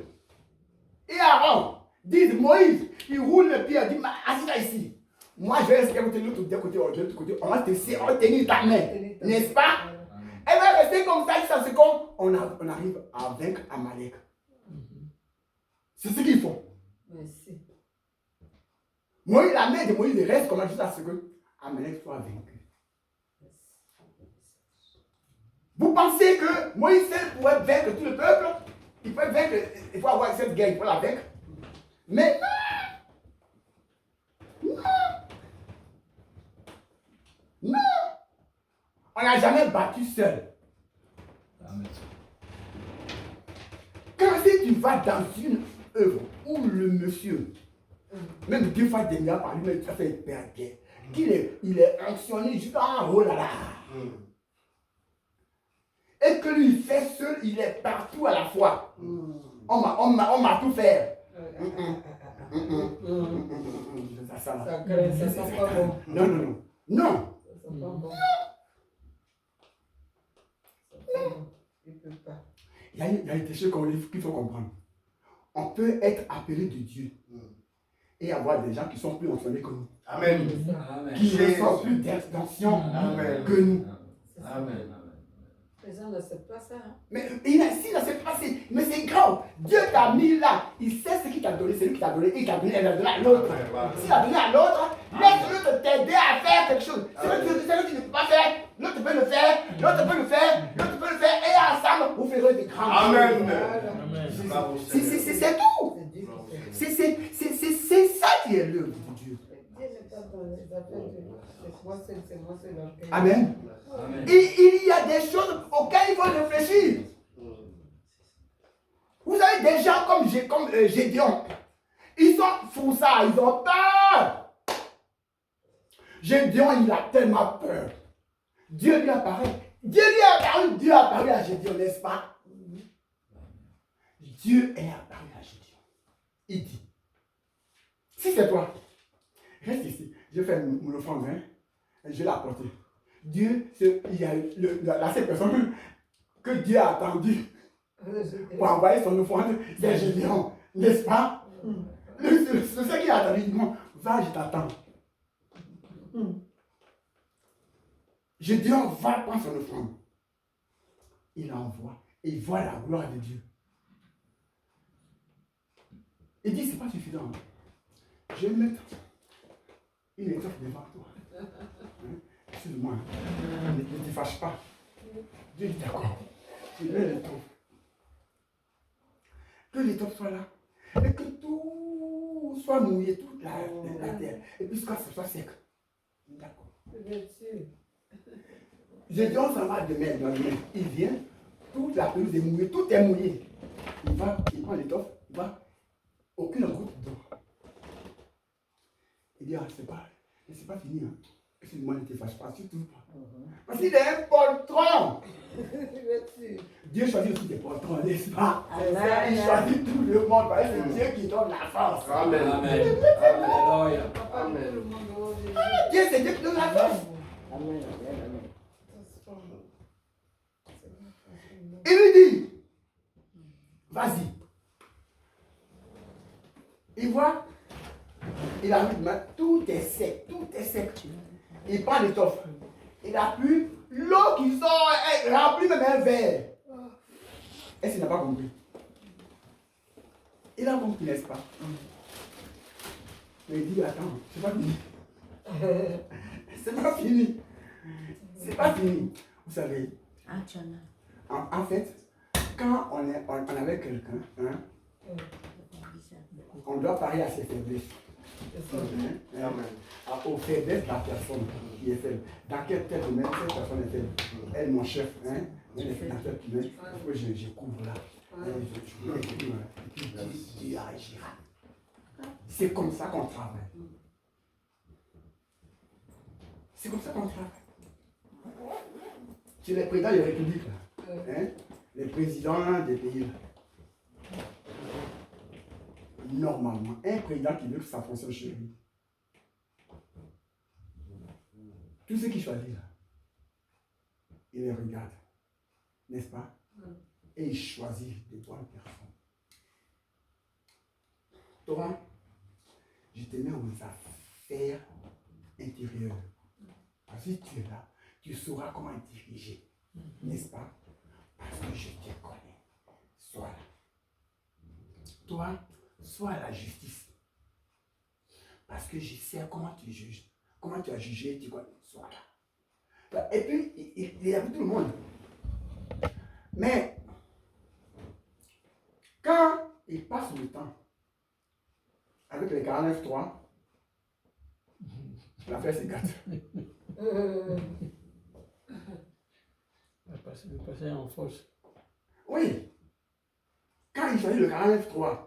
et Aaron disent, Moïse, il roule le pied, il dit, assis-toi ici. Moi, je vais rester à côté de l'autre côté, on va tenir ta main. N'est-ce pas? Elle va rester comme ça, jusqu'à ce qu'on arrive à vaincre Amalek. C'est ce qu'ils font. Merci. Moïse, la main de Moïse reste comme ça jusqu'à ce que Amalek soit vaincu. Vous pensez que Moïse seul pourrait vaincre tout le peuple? Il peut vaincre, il faut avoir cette guerre, il faut la vaincre. Mais non! On n'a jamais battu seul. Quand si tu vas dans une œuvre où le monsieur, même deux fois des milliards par lui, tu as fait hyper bien, il est actionné juste en oh là là. Et que lui fait seul, il est partout à la fois. On m'a tout fait. Ça sent pas bon. Non. Ça sent pas bon. Il peut pas. Il y a des choses qu'il faut comprendre. On peut être appelé de Dieu et avoir des gens qui sont plus enseignés que nous. Amen. Qui reçoivent plus d'extension que nous. Amen. Les gens n'acceptent pas ça. Hein? Mais s'il n'accepte pas, mais c'est grave. Dieu t'a mis là. Il sait ce qu'il t'a donné. C'est lui qui t'a donné. Il t'a donné, elle a donné à l'autre. S'il a donné à l'autre, laisse l'autre t'aider à faire quelque chose. C'est lui qui ne peut pas faire. L'autre peut le faire. L'autre peut le faire. L'autre peut le faire. Et ensemble, vous ferez des grands choses. Amen. C'est tout. C'est ça qui est l'œuvre de Dieu. Dieu n'est pas dans les affaires de c'est moi seul. Amen. Il y a des choses auxquelles il faut réfléchir. Vous avez des gens comme Gédéon. Ils sont froussards, ils ont peur. Gédéon, il a tellement peur. Dieu lui apparaît. Dieu a apparu à Gédéon, n'est-ce pas? Dieu est apparu à Gédéon. Il dit, si c'est toi, reste ici. Je vais faire mon offrande, hein? Je vais l'apporter. Dieu, il y a la seule personne que Dieu a attendue pour envoyer son offrande, c'est Gédéon, n'est-ce pas? C'est ce qu'il a attendu. Il dit, non, va, je t'attends. Gédéon va prendre son offrande. Il envoie et il voit la gloire de Dieu. Il dit, c'est pas suffisant. Je vais mettre une étoffe devant toi. Excuse-moi, ne te fâche pas. Dieu dit d'accord. Je mets l'étoffe. Que l'étoffe soit là. Et que tout soit mouillé, toute la terre. Et puis que ce soit sec. D'accord. Gédéon s'en va de mer dans le mer. Il vient, toute la pelouse est mouillée, tout est mouillé. Il prend l'étoffe, il va, aucune goutte d'eau. Il dit, ah, c'est pas fini. Hein. Excuse-moi, ne te fâche pas, surtout pas. Parce qu'il est un poltron. Dieu choisit aussi des poltrons, n'est-ce pas? Il choisit tout le monde, parce que c'est Dieu qui donne la force. Amen. Amen. Alléluia. Amen. Dieu, c'est Dieu qui donne la force. Amen, amen, amen. Il lui dit, vas-y. Il voit, il a mis main, tout est sec, tout est sec. Il prend l'étoffe. Il appuie, l'eau qui sort, elle remplit même un verre. Est-ce qu'il n'a pas compris? Il a compris, n'est-ce pas? Mais il dit, attends, c'est pas fini. C'est pas fini. C'est pas fini. Vous savez, en fait, quand on est avec quelqu'un, hein, on doit parler à ses faiblesses. Aux faiblesses de la personne qui est faible. Dans quel tel domaine cette personne est faible? Elle, mon chef, hein, elle est faible dans tel domaine. Je couvre là. Je couvre là. Et puis Dieu agira. C'est comme ça qu'on travaille. C'est comme ça qu'on travaille. C'est les présidents de la République, là. Hein? Les présidents des pays, là. Normalement, un président qui veut que ça fonctionne chez lui, tous ceux qui choisissent là, il les regarde, n'est-ce pas? Et il choisit des bonnes personnes. Toi, je te mets aux affaires intérieures. Parce que si tu es là, tu sauras comment diriger, n'est-ce pas? Parce que je te connais. Sois là. Toi, sois à la justice. Parce que je sais comment tu juges. Comment tu as jugé, tu connais. Sois là. Et puis, il y a tout le monde. Mais, quand il passe le temps avec les 49.3, l'affaire s'écarte. Le passer en force. Oui. Quand il choisit le 49.3,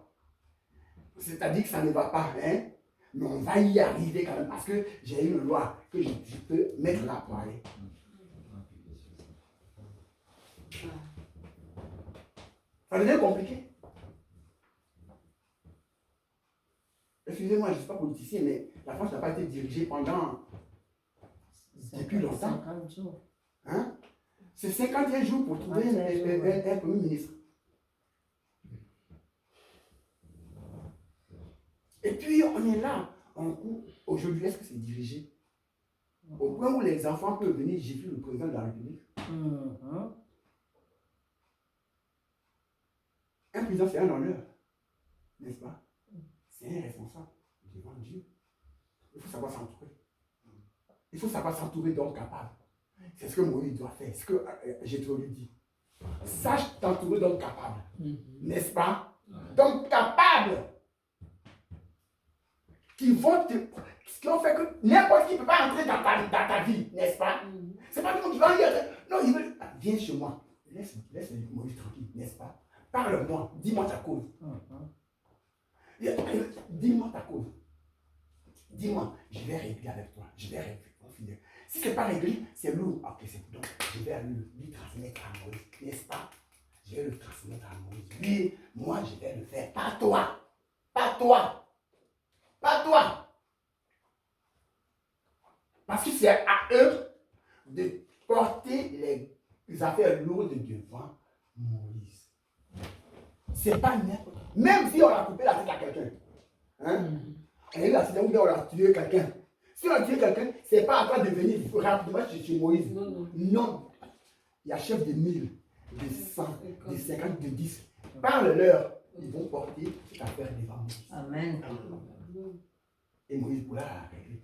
c'est-à-dire que ça ne va pas, hein? Mais on va y arriver quand même parce que j'ai une loi que je peux mettre là pour aller. Ça devient compliqué. Excusez-moi, je ne suis pas politicien, mais la France n'a pas été dirigée depuis longtemps. 50 jours. Hein? C'est 51 jours pour trouver un premier ministre. Et puis on est là, on court. Aujourd'hui, est-ce que c'est dirigé? Au point où les enfants peuvent venir gifler le président de la République. Un président, c'est un honneur, n'est-ce pas? C'est un responsable devant Dieu. Il faut savoir s'entourer. Il faut savoir s'entourer d'hommes capables. C'est ce que Moïse doit faire, ce que Jétro lui dit. Sache t'entourer d'hommes capables, n'est-ce pas? D'hommes capables qui vont qui ont fait que n'importe qui ne peut pas entrer dans ta vie, n'est-ce pas? C'est pas tout le monde qui va dire, non, il veut, viens chez moi. Laisse Moïse tranquille, n'est-ce pas? Parle-moi, dis-moi ta cause. Dis-moi ta cause. Dis-moi, je vais régler avec toi. Je vais régler. Si ce n'est pas réglé, c'est lourd. Ok, c'est donc, je vais lui transmettre à Moïse, n'est-ce pas? Je vais le transmettre à Moïse. Lui, moi, je vais le faire. Pas toi. Pas toi. Pas toi. Parce que c'est à eux de porter les affaires lourdes devant Moïse. C'est pas n'importe. Même si on a coupé la tête à quelqu'un. Hein? On a eu l'accident ou on a tué quelqu'un. Si on a tué quelqu'un, c'est pas à toi de venir rapidement chez Moïse. Non. Il y a chef de 1000, de 100, de 50, de 10. Parle-leur. Ils vont porter cette affaire devant Moïse. Amen. Et Moïse pourra la régler.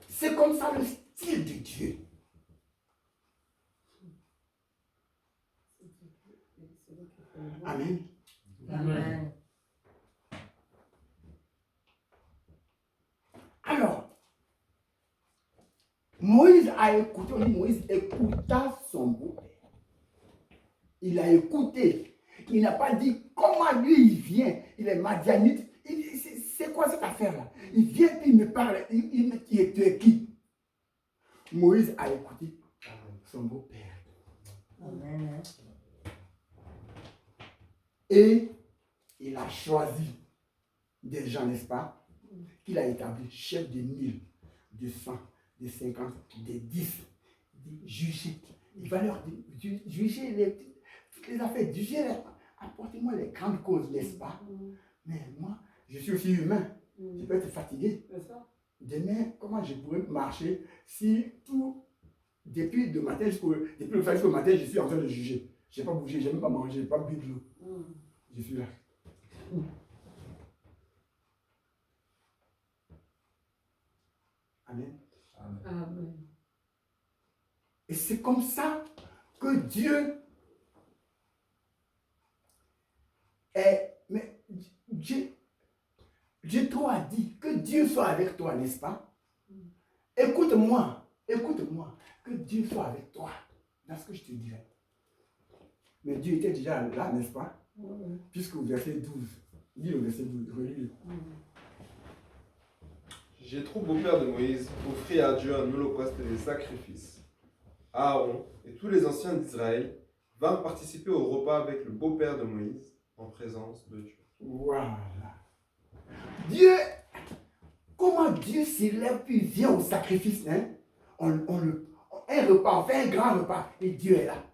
C'est comme ça le style de Dieu. Amen. Amen. Alors, Moïse a écouté, on dit Moïse écouta son beau-père. Il a écouté. Il n'a pas dit comment lui il vient. Il est madianite. C'est quoi cette affaire-là? Il vient et il me parle. Il me dit, tu es qui? Moïse a écouté son beau-père. Amen. Et il a choisi des gens, n'est-ce pas, qu'il a établi chef de 1000, de 100, de 50, de 10, de juger. Il va leur dire, juger toutes les affaires, juger, apportez-moi les grandes causes, n'est-ce pas? Mais moi, je suis aussi humain. Je peux être fatigué. Demain, comment je pourrais marcher si tout, depuis le matin jusqu'au matin, je suis en train de juger. Je n'ai pas bougé, je n'ai même pas mangé, je n'ai pas bu de l'eau. Je suis là. Amen. Amen. Et c'est comme ça que Dieu est. Mais Dieu toi dit que Dieu soit avec toi, n'est-ce pas? Écoute-moi, écoute-moi, que Dieu soit avec toi dans ce que je te dirais. Mais Dieu était déjà là, n'est-ce pas? Puisqu'au verset 12, lis le verset 12, relis-le. Jéthro, beau-père de Moïse, offrit à Dieu un holocauste et des sacrifices. Aaron et tous les anciens d'Israël vinrent participer au repas avec le beau-père de Moïse en présence de Dieu. Voilà. Dieu, comment Dieu s'élève puis vient au sacrifice, hein? Un repas, on fait un grand repas et Dieu est là.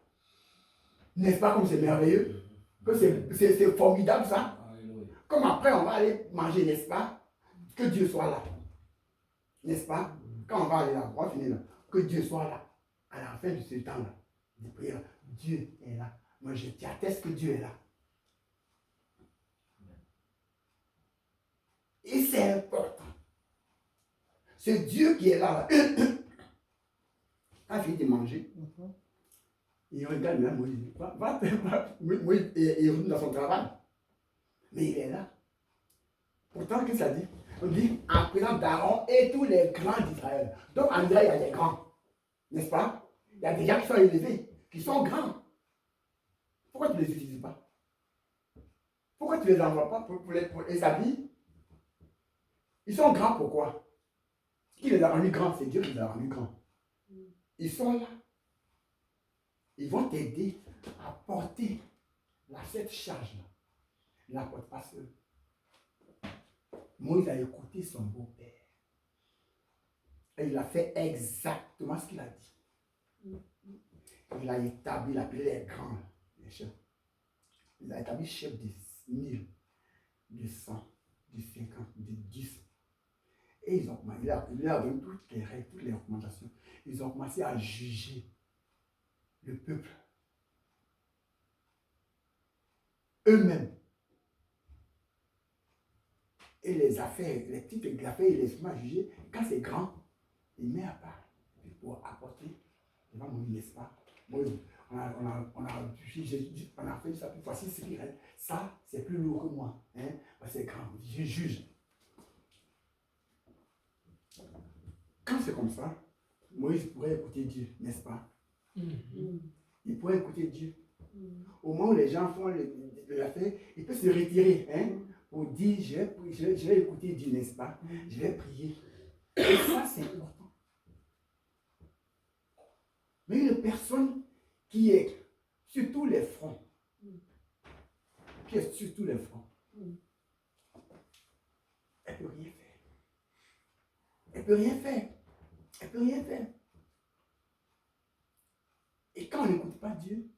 N'est-ce pas comme c'est merveilleux? Que c'est formidable ça? Comme après on va aller manger, n'est-ce pas? Que Dieu soit là. N'est-ce pas? Quand on va aller là, on va finir là. Que Dieu soit là. À la fin de ce temps-là, de prière, Dieu est là. Moi je t'atteste que Dieu est là. Et c'est important. C'est Dieu qui est là. Quand il finit de manger, il regarde même Moïse. Moïse il retourne dans son travail. Mais il est là. Pourtant, qu'est-ce que ça dit? On dit en présence d'Aaron et tous les grands d'Israël. Donc en Israël, il y a des grands. N'est-ce pas? Il y a des gens qui sont élevés, qui sont grands. Pourquoi tu ne les utilises pas? Pourquoi tu ne les envoies pas pour les habiller? Ils sont grands pourquoi? Qui les a rendus grands? C'est Dieu qui les a rendus grands. Ils sont là. Ils vont t'aider à porter cette charge-là. Ils ne la portent pas seul. Moïse a écouté son beau-père. Et il a fait exactement ce qu'il a dit. Il a établi, il a appelé les grands, les chefs. Il a établi chef de 1000, de 100, de 50, de 10. Et ils ont commencé, il a donné toutes les règles, toutes les recommandations. Ils ont commencé à juger le peuple. Eux-mêmes. Et les affaires, les petites affaires, il les met à juger. Quand c'est grand, il met à part pour apporter devant Moïse, n'est-ce pas? Moïse, on a fait ça, voici ce qui reste. Ça, c'est plus lourd que moi. Hein? C'est grand, je juge. Quand c'est comme ça, Moïse pourrait écouter Dieu, n'est-ce pas? Il pourrait écouter Dieu. Au moment où les gens font l'affaire, il peut se retirer pour dire je vais écouter Dieu, n'est-ce pas? Je vais prier. Et ça, c'est important. Mais une personne qui est sur tous les fronts, qui est sur tous les fronts, elle ne peut rien faire. Elle ne peut rien faire. Elle ne peut rien faire. Et quand on n'écoute pas Dieu,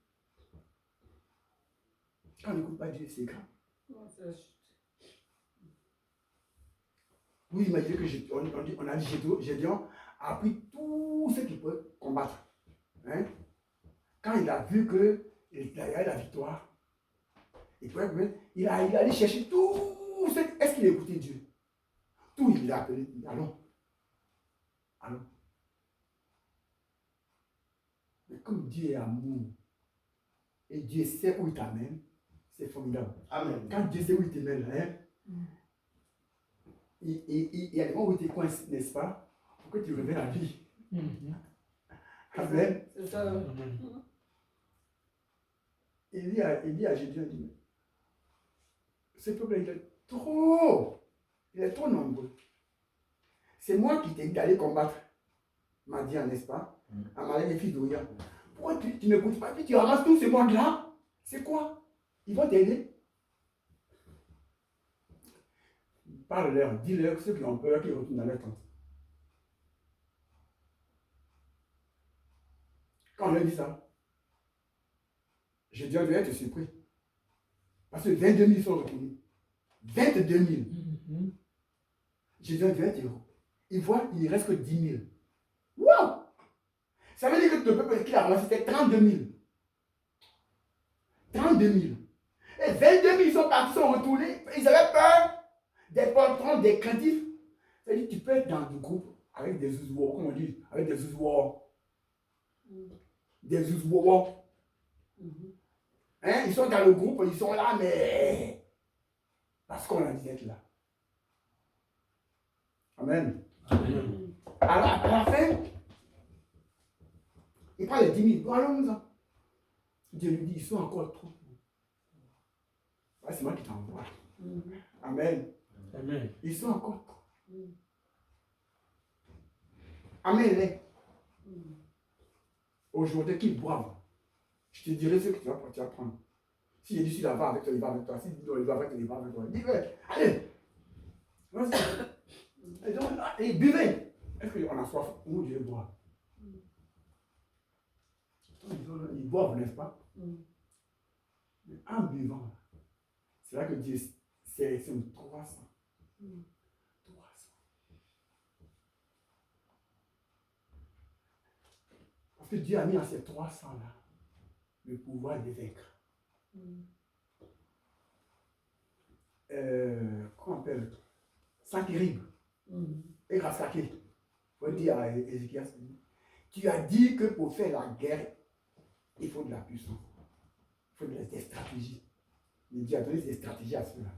c'est grave. Oui, imaginez que on a dit Gédéon a appris tout ce qu'il peut combattre. Hein? Quand il a vu qu'il a eu la victoire, il est allé chercher tout. Est-ce qu'il a écouté Dieu? Tout, il l'a appelé. Allons. Mais comme Dieu est amour, et Dieu sait où il t'amène, c'est formidable. Amen. Quand Dieu sait où il t'amène, il y a des moments où il te coince, n'est-ce pas? Pour que tu reviennes à la vie. Amen. C'est ça. Il dit à Gédéon, ce peuple, il est trop nombreux. C'est moi qui t'ai dit d'aller combattre Madian, n'est-ce pas? Amalek, les filles d'Oya. Pourquoi tu n'écoutes pas? Puis tu ramasses tous ces mondes-là. C'est quoi? Ils vont t'aider. Parle-leur, dis-leur que ceux qui ont peur, qu'ils retournent dans leur tente. Quand on leur dit ça, Gédéon doit être surpris. Parce que 22 000 sont retournés. 22 000. Gédéon doit être heureux. Il voit, il ne reste que 10 000. Waouh! Ça veut dire que le peuple qu'il a ramassé, c'était 32 000. 32 000. Et 22 000 sont partis, sont retournés. Ils avaient peur des patrons, des craintifs. C'est-à-dire que tu peux être dans du groupe avec des ouzouors, comme on dit, avec des ouzouors. Des ouzouors. Ils sont dans le groupe, ils sont là, mais parce qu'on a dit d'être là. Amen. Amen. Alors, à la fin, il prend les 10 000. Allons-nous-en. Dieu lui dit, ils sont encore trop. C'est moi qui t'envoie. Amen. Amen. Ils sont encore trop. Amen. Aujourd'hui, qu'ils boivent. Je te dirai ce que tu vas prendre. Si je dis, si il va avec toi, il va avec toi. Si il va avec toi, il va avec toi. Dis, allez. Et buvez. Est-ce qu'on a soif? Où Dieu boit? Ils boivent, n'est-ce pas? Mais en buvant, c'est là que Dieu sélectionne 300. 300. Parce que Dieu a mis à ces 300-là le pouvoir de vaincre. Comment on appelle? Sanchérib. Et Rassaké. Il faut dire à Ézéchias, tu as dit que pour faire la guerre, il faut de la puissance. Il faut des stratégies. Mais Dieu a donné des stratégies à ceux-là.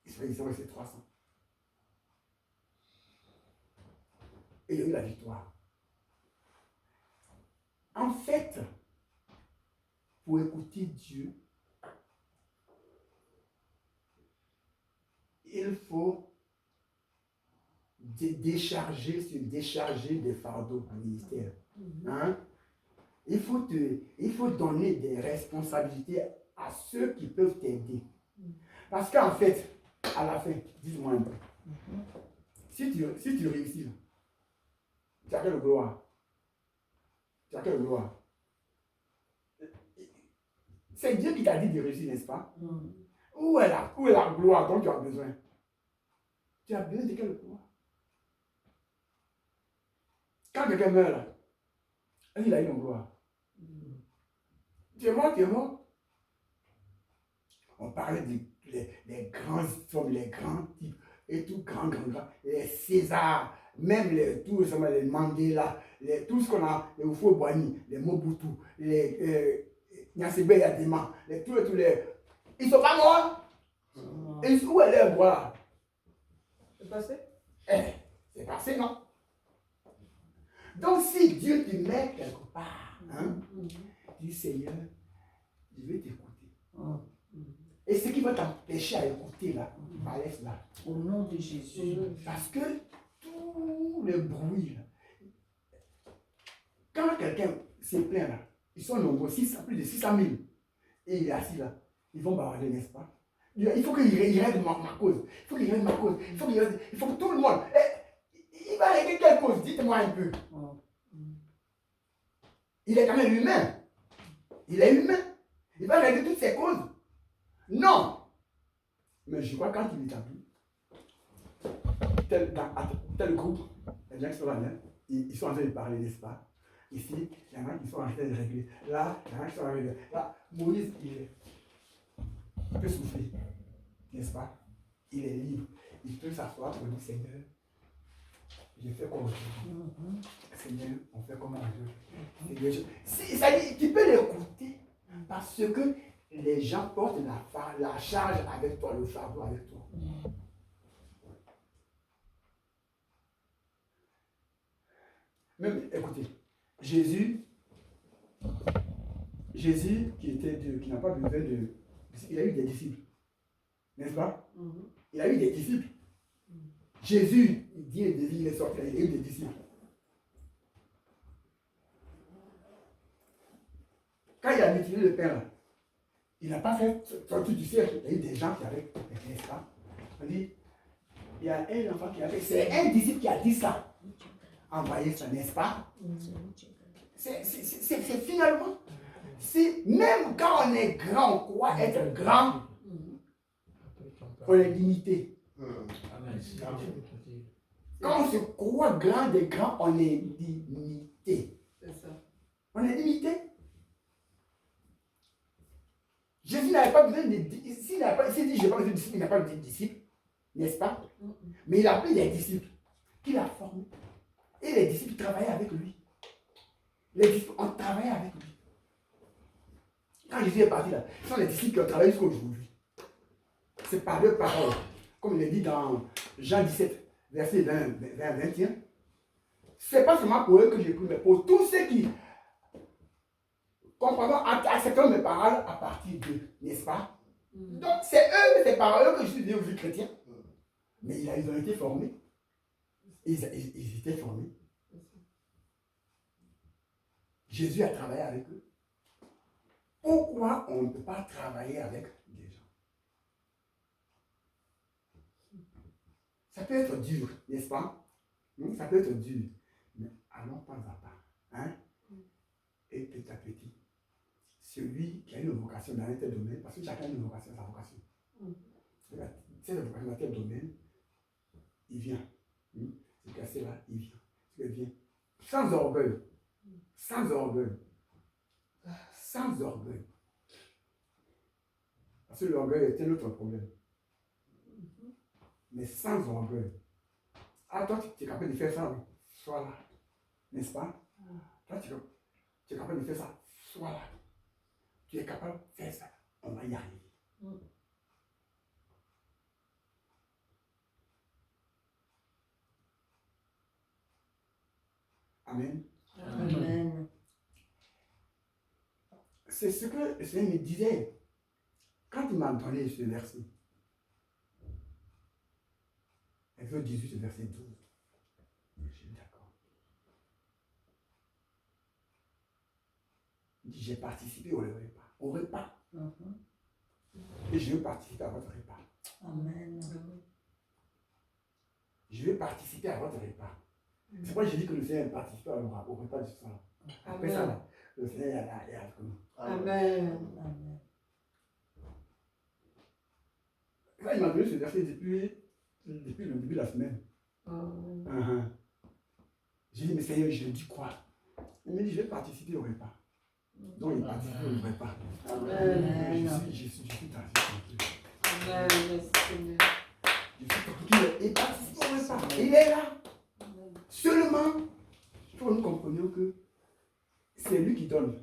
Ils sont restés 300. Et il y a eu la victoire. En fait, pour écouter Dieu, il faut se décharger des fardeaux du ministère. Il faut donner des responsabilités à ceux qui peuvent t'aider. Parce qu'en fait, à la fin, dis-moi un peu, si tu réussis, tu as quelle gloire? Tu as quelle gloire? C'est Dieu qui t'a dit de réussir, n'est-ce pas? Où est la gloire dont tu as besoin? Tu as besoin de quelle gloire? Quand quelqu'un meurt, là, il a eu une gloire. Tu es mort. On parlait des grands hommes, les grands types, et tout grand, les Césars, même les Mandela, tout ce qu'on a, les Oufo-Boigny, les Mobutu, les Nyasebe Yadema, tous les... Ils ne sont pas morts. Et où est leur gloire? C'est passé? C'est passé, non? Donc si Dieu te met quelque part, Hein? Dis Seigneur, je vais t'écouter. Mm. Et ce qui va t'empêcher à écouter là, laisse là. Au nom de Jésus. Parce que tout le bruit là, quand quelqu'un s'est plaint là, ils sont nombreux, plus de 600 000, et il est assis là, ils vont bavarder, n'est-ce pas? Il faut qu'il règle ma cause. Il faut qu'il règle ma cause. Il faut que tout le monde. Il va régler quelle cause? Dites-moi un peu. Il est quand même humain. Il est humain. Il va régler toutes ses causes. Non. Mais je crois quand il établit tel groupe, les gens qui sont là, ils sont en train de parler, n'est-ce pas? Ici, il y en a qui sont en train de régler. Là, il y en a qui sont en train de régler. Là, Moïse, il peut souffler, n'est-ce pas? Il est libre. Il peut s'asseoir pour dire Seigneur, je fais comme je veux. Seigneur, on fait comme on veut. C'est-à-dire, tu peux l'écouter parce que les gens portent la charge avec toi, le fardeau avec toi. Même, écoutez, Jésus qui était Dieu, qui n'a pas besoin de... Il a eu des disciples, n'est-ce pas? Il a eu des disciples. Jésus, il dit, il est sorti, il a eu des disciples. Quand il a multiplié le pain, là, il n'a pas fait sortir du ciel. Il y a eu des gens qui avaient, n'est-ce pas? On dit, il y a un enfant qui a fait, c'est un disciple qui a dit ça. Envoyer ça, n'est-ce pas? C'est finalement, même quand on est grand, on croit être grand, on est limité. Quand on se croit grand des grands, on est limité. C'est ça. On est limité. Jésus n'avait pas besoin de disciples. S'il dit, je n'ai pas besoin de disciples, il n'a pas besoin de disciples, n'est-ce pas? Mais il a pris des disciples qu'il a formés. Et les disciples travaillaient avec lui. Les disciples ont travaillé avec lui. Quand Jésus est parti là, ce sont les disciples qui ont travaillé jusqu'à aujourd'hui. C'est par leur parole. Comme il est dit dans Jean 17, verset 21. Ce n'est pas seulement pour eux que j'ai pris, mais pour tous ceux qui comprendront, accepteront mes paroles à partir d'eux, n'est-ce pas? Donc c'est eux, ces paroles que je suis devenu chrétien. Mais ils ont été formés. Ils étaient formés. Jésus a travaillé avec eux. Pourquoi on ne peut pas travailler avec des gens? Ça peut être dur, n'est-ce pas? Ça peut être dur. Mais allons pas à pas. Hein? Et petit à petit, celui qui a une vocation dans un tel domaine, parce que chacun a une vocation, sa vocation. C'est la vocation dans tel domaine, il vient. C'est cassé là, il vient. Il vient. Sans orgueil. Sans orgueil. Sans orgueil. Parce que l'orgueil est un autre problème. Mais sans orgueil. Ah, toi, tu es capable de faire ça, oui. Sois là. N'est-ce pas? Toi, tu es capable de faire ça. Sois là. Tu es capable de faire ça. On va y arriver. Amen. Amen. C'est ce que le Seigneur me disait quand il m'a donné ce verset. Exode 18, verset 12. Je suis d'accord. Il dit, j'ai participé au repas. Au repas. Et je veux participer à votre repas. Amen. Je vais participer à votre repas. C'est pourquoi j'ai dit que le Seigneur participe au repas du soir. Après ça, là, le Seigneur est avec nous. Amen. Amen. Là, il m'a donné ce verset depuis le début de la semaine. J'ai dit, mais Seigneur, je dis quoi? Il m'a dit, je vais participer au repas. Donc, il participe au repas. Amen. Je suis tranquille. Amen. Merci Seigneur. Je suis tranquille. Il participe au repas. Il est là. Seulement, il faut que nous comprenions que c'est lui qui donne.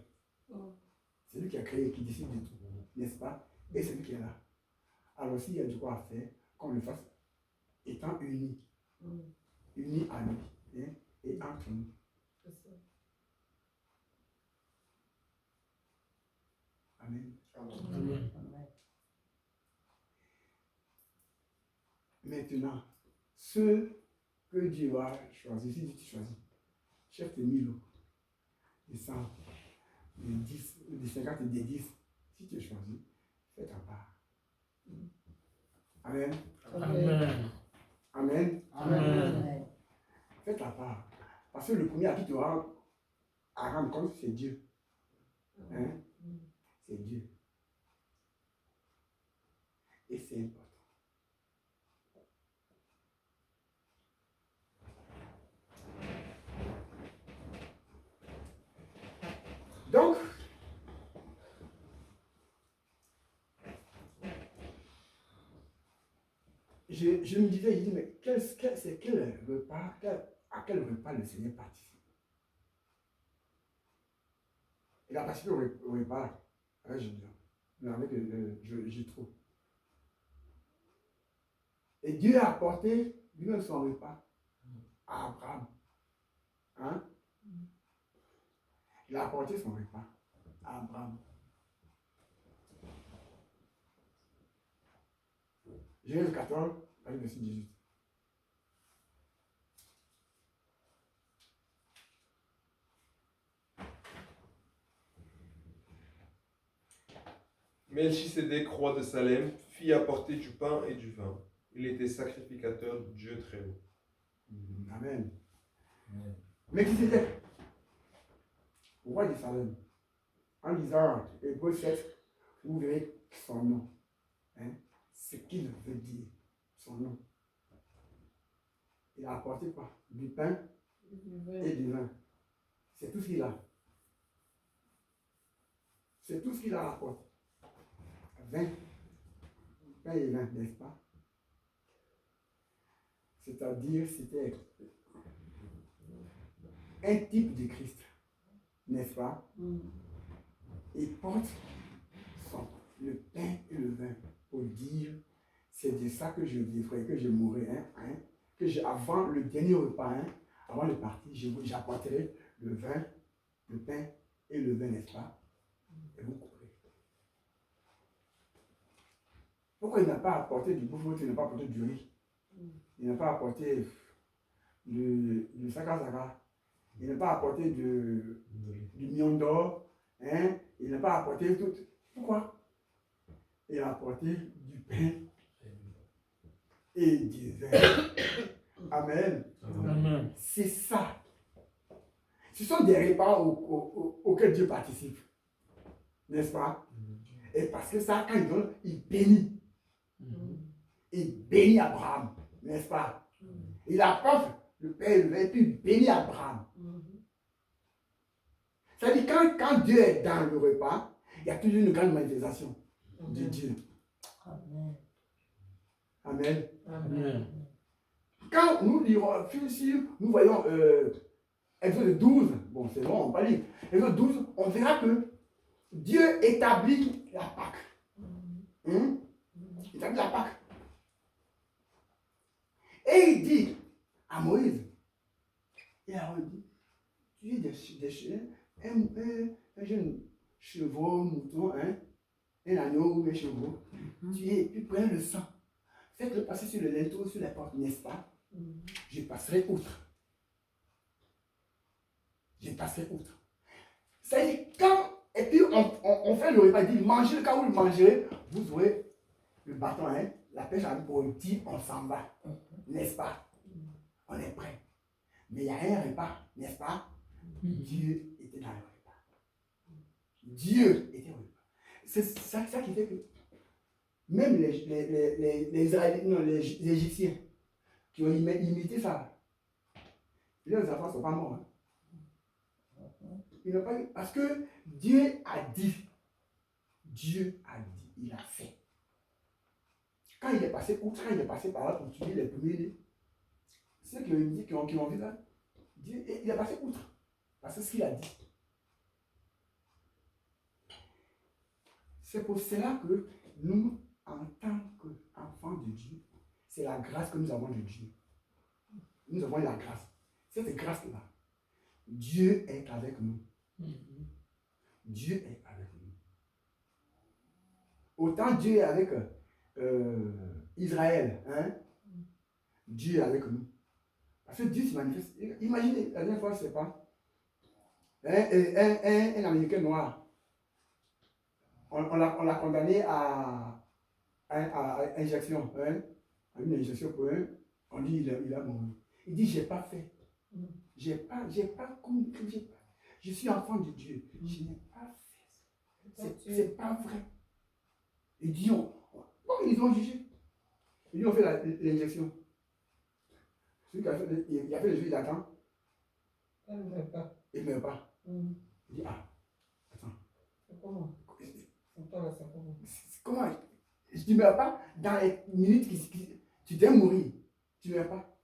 C'est lui qui a créé, qui décide de tout. N'est-ce pas? Et c'est lui qui est là. Alors, s'il y a du quoi à faire, qu'on le fasse étant unis. Unis à lui. Et entre nous. Amen. Amen. Amen. Maintenant, ceux que Dieu a choisis, si tu choisis, chef de 1000 euros, des 100, des 10, des 50 et des 10, si tu es choisi, fais ta part. Amen. Amen. Amen. Amen. Fais ta part. Parce que le premier à qui tu auras à rendre compte, c'est Dieu. Hein? C'est Dieu. Et c'est important. Donc, je me disais, mais c'est quel repas, à quel repas le Seigneur participe? Il a participé au repas avec Gédéon, avec Jéthro. Et Dieu a apporté lui-même son repas à Abraham. Hein? Il a apporté son repas à Abraham. Genèse 14, verset 18. Melchisédek, roi de Salem, fit apporter du pain et du vin. Il était sacrificateur du Dieu très haut. Amen. Mais qui c'était? Roi de Salem. En lisant Hébreux 7, vous verrez son nom. Hein? Ce qu'il veut dire, son nom. Il a apporté quoi? Du pain et du vin. C'est tout ce qu'il a. C'est tout ce qu'il a apporté. Vin, pain et vin, n'est-ce pas? C'est-à-dire, c'était un type de Christ, n'est-ce pas? Il porte le pain et le vin pour dire, c'est de ça que je vivrai, que je mourrai, avant le dernier repas, avant de partir, j'apporterai le vin, le pain et le vin, n'est-ce pas? Et vous couperez. Pourquoi il n'a pas apporté du bouffe, il n'a pas apporté du riz? Il n'a pas apporté du saka-saka. Il n'a pas apporté du million d'or. Hein? Il n'a pas apporté tout. Pourquoi? Il a apporté du pain et du vin. Amen. Amen. C'est ça. Ce sont des repas auxquels Dieu participe. N'est-ce pas? Et parce que ça, quand il donne, il bénit. Il bénit Abraham. N'est-ce pas? Il apporte le pain et le vin et puis il bénit Abraham. C'est-à-dire quand Dieu est dans le repas, il y a toujours une grande manifestation de Dieu. Amen. Amen. Amen. Quand nous lirons, nous voyons Exode 12, bon c'est bon, on va lire. Exode 12, on verra que Dieu établit la Pâque. Il établit la Pâque. Et il dit à Moïse, et Aaron dit, tu es des chiens, un jeune chevaux, mouton, un agneau ou un chevaux, tu prends le sang, faites-le passer sur le linteau, sur la porte, n'est-ce pas? Je passerai outre. Je passerai outre. C'est-à-dire, et puis on fait le repas, il dit, mangez, quand vous le mangerez, vous aurez le bâton, la pêche à pour dire, on s'en va, n'est-ce pas? On est prêt. Mais il y a un repas, n'est-ce pas? Dieu était dans le repas. Dieu était au repas. C'est ça qui fait que même les Israélites, non, les Égyptiens, qui ont imité ça, leurs enfants ne sont pas morts. Ils n'ont pas eu, parce que Dieu a dit, il a fait. Quand il est passé outre, quand il est passé par là pour tuer les premiers-nés, ceux qui ont imité, qui ont vu ça, Dieu, il est passé outre. Parce que ce qu'il a dit. C'est pour cela que nous, en tant qu'enfants de Dieu, c'est la grâce que nous avons de Dieu. Nous avons la grâce. Cette grâce-là, Dieu est avec nous. Dieu est avec nous. autant Dieu est avec Israël, hein? Dieu est avec nous. Parce que Dieu se manifeste. Imaginez, la dernière fois, je ne sais pas, un Américain noir, on l'a condamné à injection, hein? À une injection pour un, on dit il a mouru. Il dit, j'ai pas fait. J'ai pas, je suis enfant de Dieu. Je n'ai pas fait. C'est pas vrai. Il dit, bon, ils ont jugé. Ils lui ont fait l'injection. Celui qui a fait le jeu, il attend. Elle ne veut pas. Il ne meurt pas. Il dit, ah, attends. C'est comment? C'est toi là, c'est comment? Comment? Tu ne meurs pas dans les minutes tu dois mourir. Tu ne meurs pas.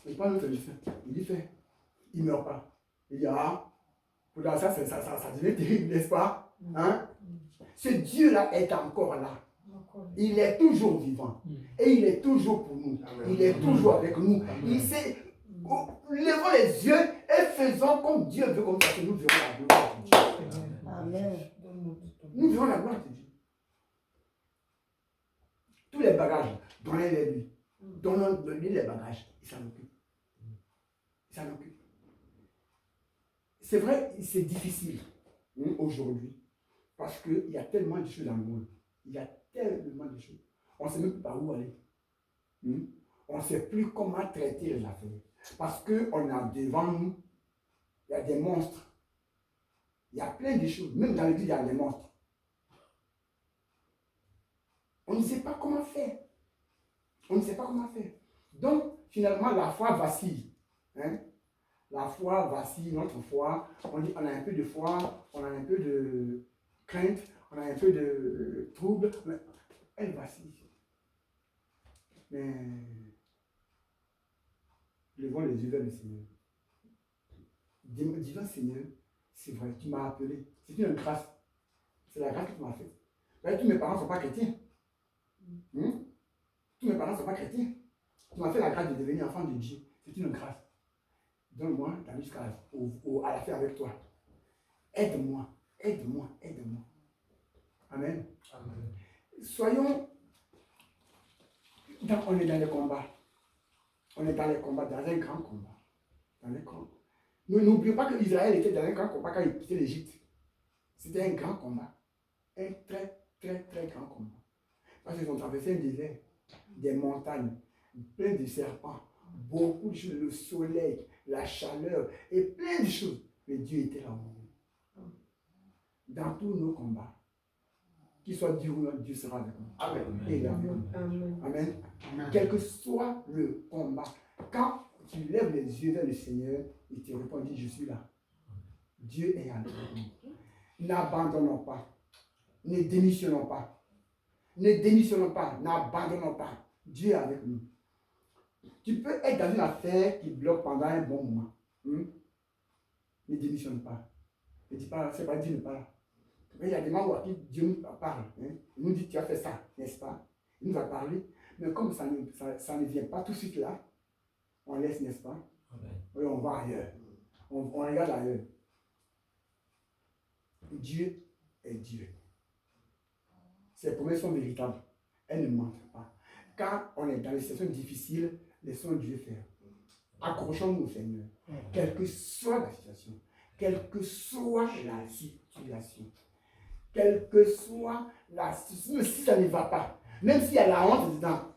Il prend l'autre médecin. Il dit, fait. Il ne meurt pas. Il dit, ah, pourtant ça devient terrible, n'est-ce pas? Hein? Ce Dieu-là est encore là. Il est toujours vivant. Et il est toujours pour nous. Il est toujours avec nous. Il sait, levons les yeux et faisons comme Dieu veut, comme ça que nous verrons la gloire de Dieu. Amen. Nous verrons la gloire de Dieu. Tous les bagages, donnez-les lui. Donnez-lui les bagages. Il s'en occupe. Il s'en occupe. C'est vrai, c'est difficile aujourd'hui. Parce qu'il y a tellement de choses dans le monde. Il y a tellement de choses. On ne sait même plus par où aller. On ne sait plus comment traiter les affaires. Parce qu'on a devant nous, il y a des monstres. Il y a plein de choses. Même dans l'église, il y a des monstres. On ne sait pas comment faire. On ne sait pas comment faire. Donc, finalement, la foi vacille. Hein? La foi vacille, notre foi. On dit on a un peu de foi, on a un peu de crainte, on a un peu de trouble. Mais elle vacille. Mais levons les yeux vers le Seigneur. Divin Seigneur, c'est vrai, tu m'as appelé. C'est une grâce. C'est la grâce que tu m'as faite. Tous mes parents ne sont pas chrétiens. Tous mes parents ne sont pas chrétiens. Tu m'as fait la grâce de devenir enfant de Dieu. C'est une grâce. Donne-moi d'aller jusqu'à la faire avec toi. Aide-moi, aide-moi, aide-moi. Amen. Amen. Soyons, on est dans les combats. On est dans les combats, dans un grand combat. Dans les combats. Nous n'oublions pas que Israël était dans un grand combat quand il quittait l'Égypte. C'était un grand combat. Un très, très, très grand combat. Parce qu'ils ont traversé un désert, des montagnes, plein de serpents, beaucoup de choses, le soleil, la chaleur et plein de choses. Mais Dieu était là au milieu. Dans tous nos combats, qu'il soit Dieu ou non, Dieu sera avec nous. Amen. Et là, Amen. Amen. Amen. Quel que soit le combat, quand tu lèves les yeux vers le Seigneur, il te répond, dit, je suis là. Dieu est avec nous. N'abandonnons pas. Ne démissionnons pas. Ne démissionnons pas. N'abandonnons pas. Dieu est avec nous. Tu peux être dans une affaire qui bloque pendant un bon moment. Ne démissionne pas. Ne dis pas, c'est pas Dieu ne parle. Mais il y a des moments où Dieu nous parle. Il nous dit, tu as fait ça, n'est-ce pas? Il nous a parlé. Mais comme ça ne vient pas tout de suite là, on laisse, n'est-ce pas? Oui, on va ailleurs. On regarde ailleurs. Dieu est Dieu. Ses promesses sont véritables. Elles ne mentent pas. Quand on est dans les situations difficiles, laissons Dieu faire. Accrochons-nous au Seigneur. Quelle que soit la situation, quelle que soit la situation, quelle que soit la situation, même si ça ne va pas, même s'il y a la honte dedans,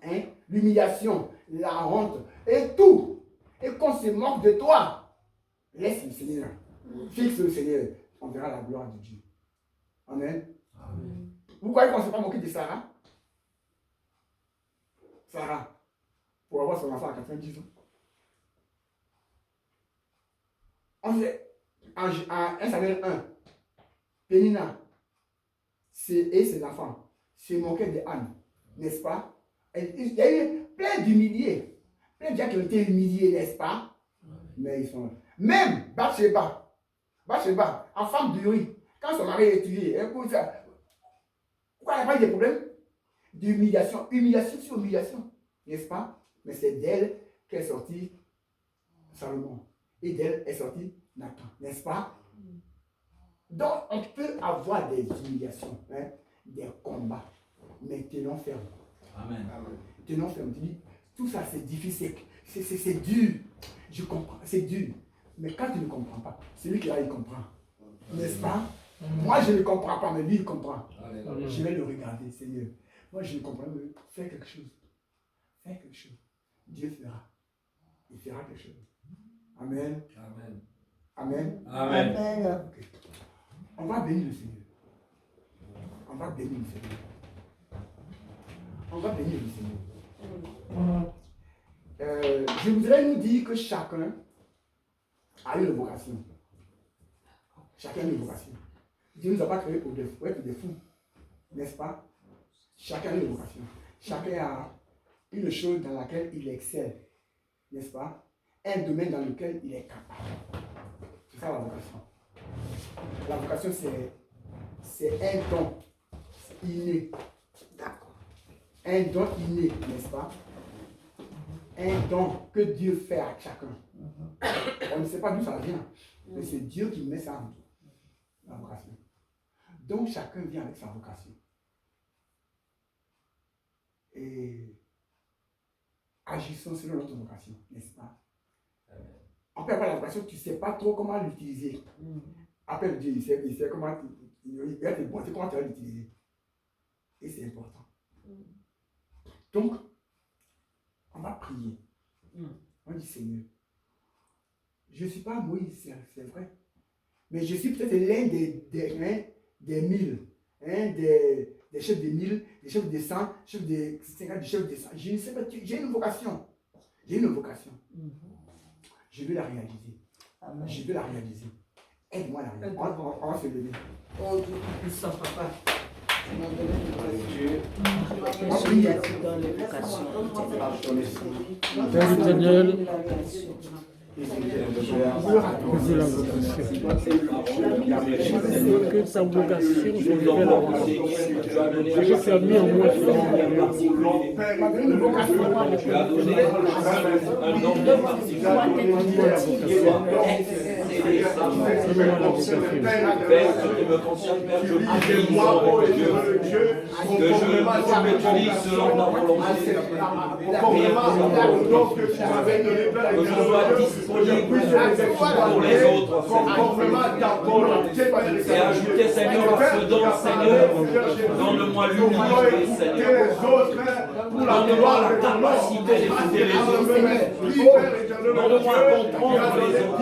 l'humiliation, la honte et tout, et qu'on se moque de toi, laisse le Seigneur. Fixe le Seigneur. On verra la gloire de Dieu. Amen. Amen. Vous croyez qu'on ne s'est pas moqué de Sarah? Sarah, pour avoir son enfant à 90 ans. En 1 Samuel 1, Pénina et ses enfants se moquaient de Anne, n'est-ce pas? Il y a eu plein d'humiliés, plein de gens qui ont été humiliés, n'est-ce pas? Mais ils sont là. Même Bathsheba, en femme d'Uri, quand son mari est tué, écoute ça. Pourquoi il n'y a pas eu de problème? D'humiliation, humiliation sur humiliation, n'est-ce pas? Mais c'est d'elle qu'est sorti Salomon. Et d'elle est sorti Nathan, n'est-ce pas? Donc, on peut avoir des humiliations. des combats. Mais tenons ferme. Amen. Tenons ferme. Tu dis, tout ça c'est difficile, c'est dur. Je comprends, c'est dur. Mais quand tu ne comprends pas, celui qui là, il comprend. N'est-ce pas? Moi, je ne comprends pas, mais lui, il comprend. Je vais le regarder, Seigneur. Moi, je ne comprends pas, mais fais quelque chose. Fais quelque chose. Dieu fera. Il fera quelque chose. Amen. Amen. Amen. Amen. Okay. On va bénir le Seigneur. On va bénir le Seigneur. On va bénir le Seigneur. Je voudrais nous dire que chacun a une vocation. Chacun a une vocation. Dieu ne nous a pas créés pour être des fous. N'est-ce pas? Chacun a une vocation. Chacun a une chose dans laquelle il excelle. N'est-ce pas? Un domaine dans lequel il est capable. C'est ça la vocation. La vocation, c'est un don inné. D'accord. Un don inné, n'est-ce pas? Un don que Dieu fait à chacun. On ne sait pas d'où ça vient, mais c'est Dieu qui met ça en nous, la vocation. Donc chacun vient avec sa vocation. Et agissons selon notre vocation, n'est-ce pas? On peut avoir la vocation, tu ne sais pas trop comment l'utiliser. Après Dieu, il sait comment, il va te montrer comment tu vas l'utiliser. Et c'est important. Donc, on va prier. On dit, Seigneur, je ne suis pas Moïse, c'est vrai. Mais je suis peut-être l'un des 1000, des chefs des 1000, des chefs des 100, chefs des 50, des chefs des 100. Je ne sais pas, j'ai une vocation. J'ai une vocation. Je vais la réaliser. Amen. Je vais la réaliser. Aide-moi à la réaliser. On va se lever. Oh Dieu puissant, papa. Tu m'as donné une vocation. Je suis assis dans l'évocation. Père éternel, que sa vocation, je vais la réaliser. Je suis mis en moi. Tu as donné un nombre Père, ce qui me concerne, Père, je prie que tu m'utilises selon ta volonté. Que je sois disponible pour les autres. Et ajouter, Seigneur, à ce don, Seigneur, donne-moi l'humilité, Seigneur. Donne-moi la capacité d'écouter les autres. Donne-moi à comprendre les autres.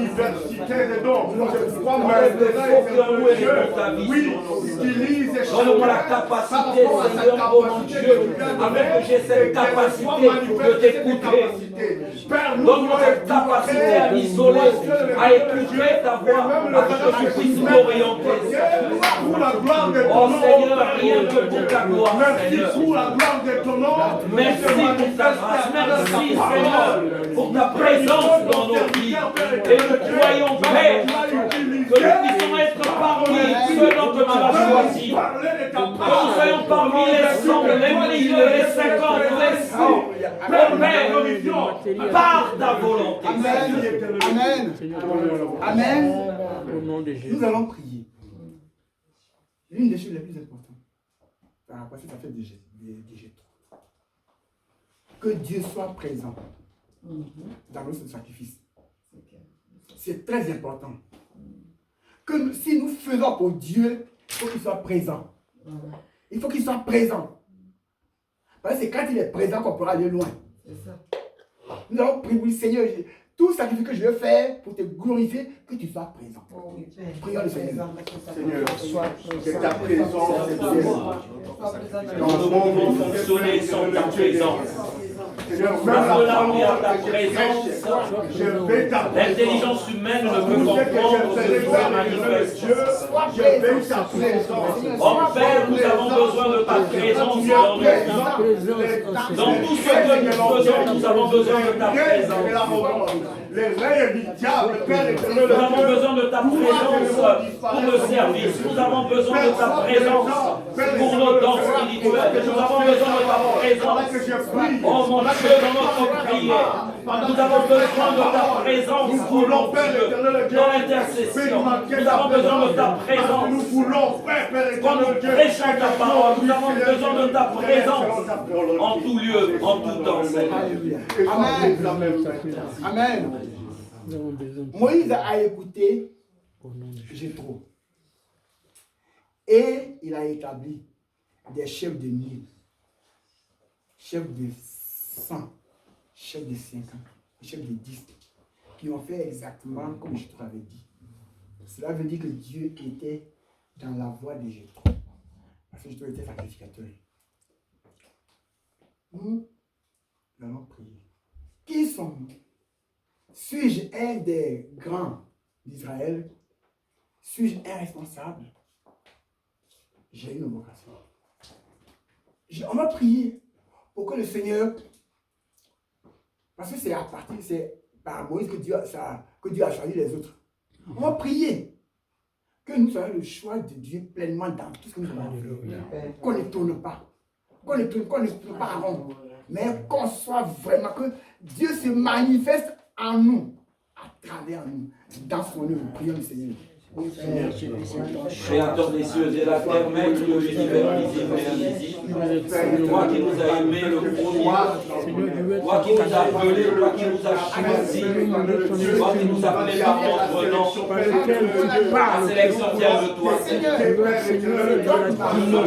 Donne-moi la capacité, Seigneur, oh mon Dieu, avec que j'ai cette capacité de t'écouter. Donne-moi cette capacité à m'isoler, à écouter ta voix, afin que tu puisses m'orienter. Oh Seigneur, rien que pour ta gloire, Seigneur. Merci pour ta grâce, merci Seigneur pour ta présence dans nos vies. Et nous croyons, Père, que nous puissions être parmi ceux dont tu as choisi. Que nous soyons parmi les 100, les 1000, les 50, les 100. Père, par ta volonté. Amen. Amen. Amen. Au nom de Jésus. Nous allons prier. L'une des choses les plus importantes, parce que ça fait déjà trop. Que Dieu soit présent dans notre sacrifice. C'est très important. Que si nous faisons pour Dieu, il faut qu'il soit présent. Il faut qu'il soit présent. Parce que c'est quand il est présent qu'on pourra aller loin. C'est ça. Nous allons prier, oui, Seigneur, tout sacrifice que je veux faire pour te glorifier, que tu sois présent. Oh oui, Père. Prions le Seigneur. Seigneur, Sois que ta présence Nous ne pouvons fonctionner sans ta présence. Cela oui à ta présence, l'intelligence humaine ne peut comprendre ce qui se manifeste. Oh Père, nous avons besoin de ta présence dans nos vies. Dans tout ce que nous faisons, nous avons besoin de ta présence. les règnes du diable, Père éternel. Nous avons besoin de ta présence pour le service. Nous avons besoin de ta présence pour nos dons spirituels. Nous avons besoin de ta présence. Oh mon Dieu, dans notre prière. Nous avons besoin de ta présence. Nous voulons, Père éternel, dans l'intercession. Nous avons besoin de ta présence. Nous voulons, Père Quand nous éternel, prêchons ta parole, nous avons besoin de ta présence en tout lieu, en tout temps, Seigneur. Amen. Amen. Moïse a écouté Jéthro. Et il a établi des chefs de 1000, chefs de 100, chefs de 50, chefs de 10, qui ont fait exactement comme je te l'avais dit. Cela veut dire que Dieu était dans la voie de Jéthro. Parce que Jéthro était sacrificateur. Nous allons prier. Qui sommes-nous? Suis-je un des grands d'Israël? Suis-je un responsable? J'ai une vocation. On va prier pour que le Seigneur, parce que c'est par Moïse que Dieu a choisi les autres. On va prier que nous ayons le choix de Dieu pleinement dans tout ce que nous allons faire. Qu'on ne tourne pas. Qu'on ne tourne pas en rond. Mais qu'on soit vraiment, que Dieu se manifeste en nous, à travers nous, dans son œuvre. Prions le Seigneur. Créateur des cieux et de la terre, maître de l'univers visible et invisible, toi qui nous as aimés le premier, toi qui nous as appelés, toi qui nous as choisis, toi qui nous as appelés par notre nom, la sélection vient de toi, Seigneur.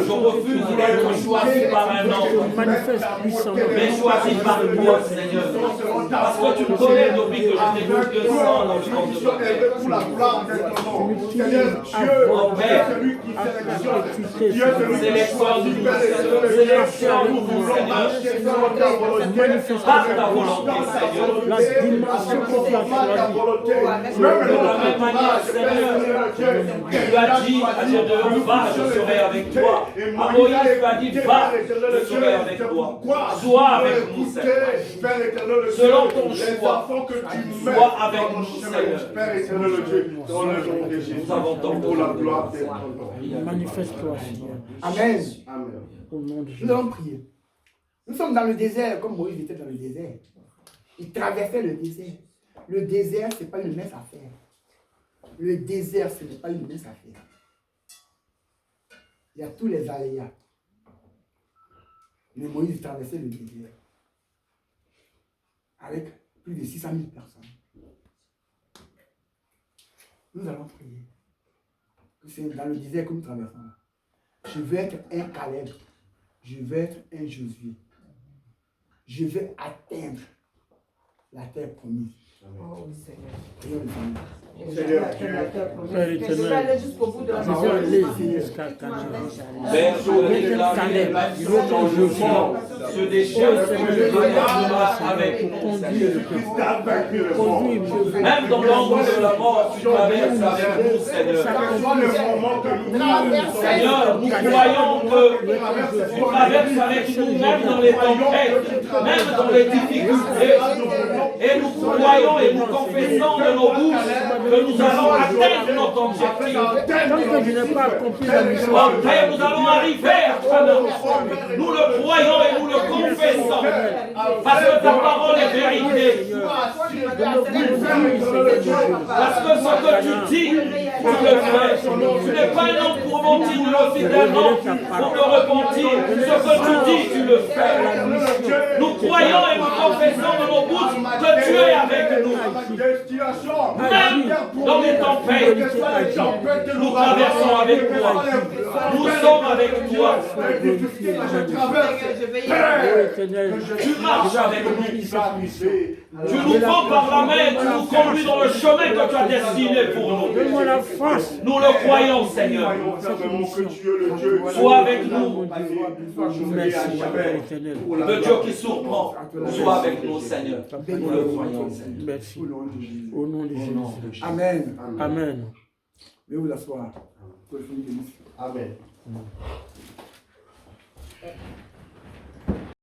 Je refuse d'être choisi par un homme, mais choisi par toi, Seigneur. Parce que tu me connais depuis que je n'ai plus que 100 dans le corps de ma mère. Seigneur Dieu, celui qui sélectionne. Dieu, Sélectionne-nous, sélectionne-nous, Seigneur. Par ta volonté, Seigneur. La dimension que tu as choisie. De la même manière, Seigneur, tu as dit à Gédéon, va, je serai avec toi. À Moïse, tu as dit, va, je serai avec toi. Sois avec nous, Seigneur. Selon ton choix, sois avec nous, Seigneur. Père éternel Dieu, dans le nom de Jésus, nous avons tant pour la gloire de ton nom. Manifeste-toi, Seigneur. Amen. Au nom de Jésus. Nous allons prier. Nous sommes dans le désert, comme Moïse était dans le désert. Il traversait le désert. Le désert, ce n'est pas une mince affaire. Le désert, ce n'est pas une mince affaire. Il y a tous les aléas. Mais Moïse traversait le désert. Avec plus de 600 000 personnes. Nous allons prier. C'est dans le désert que nous traversons. Je veux être un Caleb. Je veux être un Josué. Je veux atteindre la terre promise. Oh oui, Seigneur. Prions le Seigneur. Seigneur Je vais Jésus aller jusqu'au bout de la Jésus parole. allait jusqu'à Canaan. Père, je veux réclamer ton jugement sur des chefs que je veux avec nous, Seigneur. Même dans l'ombre de la mort, tu traverses avec nous, Seigneur. Seigneur, nous croyons que tu traverses avec nous, même dans les tempêtes, même dans les difficultés. Et nous croyons et nous confessons de nos bouches que nous allons atteindre notre objectif. Tant que je n'ai pas accompli la mission, Oh Père, nous allons arriver à Canaan. Nous le croyons et nous le confessons. Parce que ta parole est vérité. Parce que ce que tu dis, tu le fais. Tu n'es pas un homme pour mentir, tu le fidèlement pour te repentir. Ce que tu dis, tu le fais. Nous croyons et nous confessons de nos bouches que tu es avec nous. Même dans les tempêtes, nous traversons avec toi. Nous sommes avec toi. Tu marches avec nous. Tu nous prends par la main et tu nous conduis dans le chemin que tu as destiné pour nous. donne-moi la force. Nous le croyons, Seigneur. Sois avec nous. Merci, Père éternel. Le Dieu qui surprend, sois avec nous, Seigneur. Nous le croyons, Seigneur. Merci. Au nom de Jésus. Amen. Amen. Veuillez vous asseoir. Amen.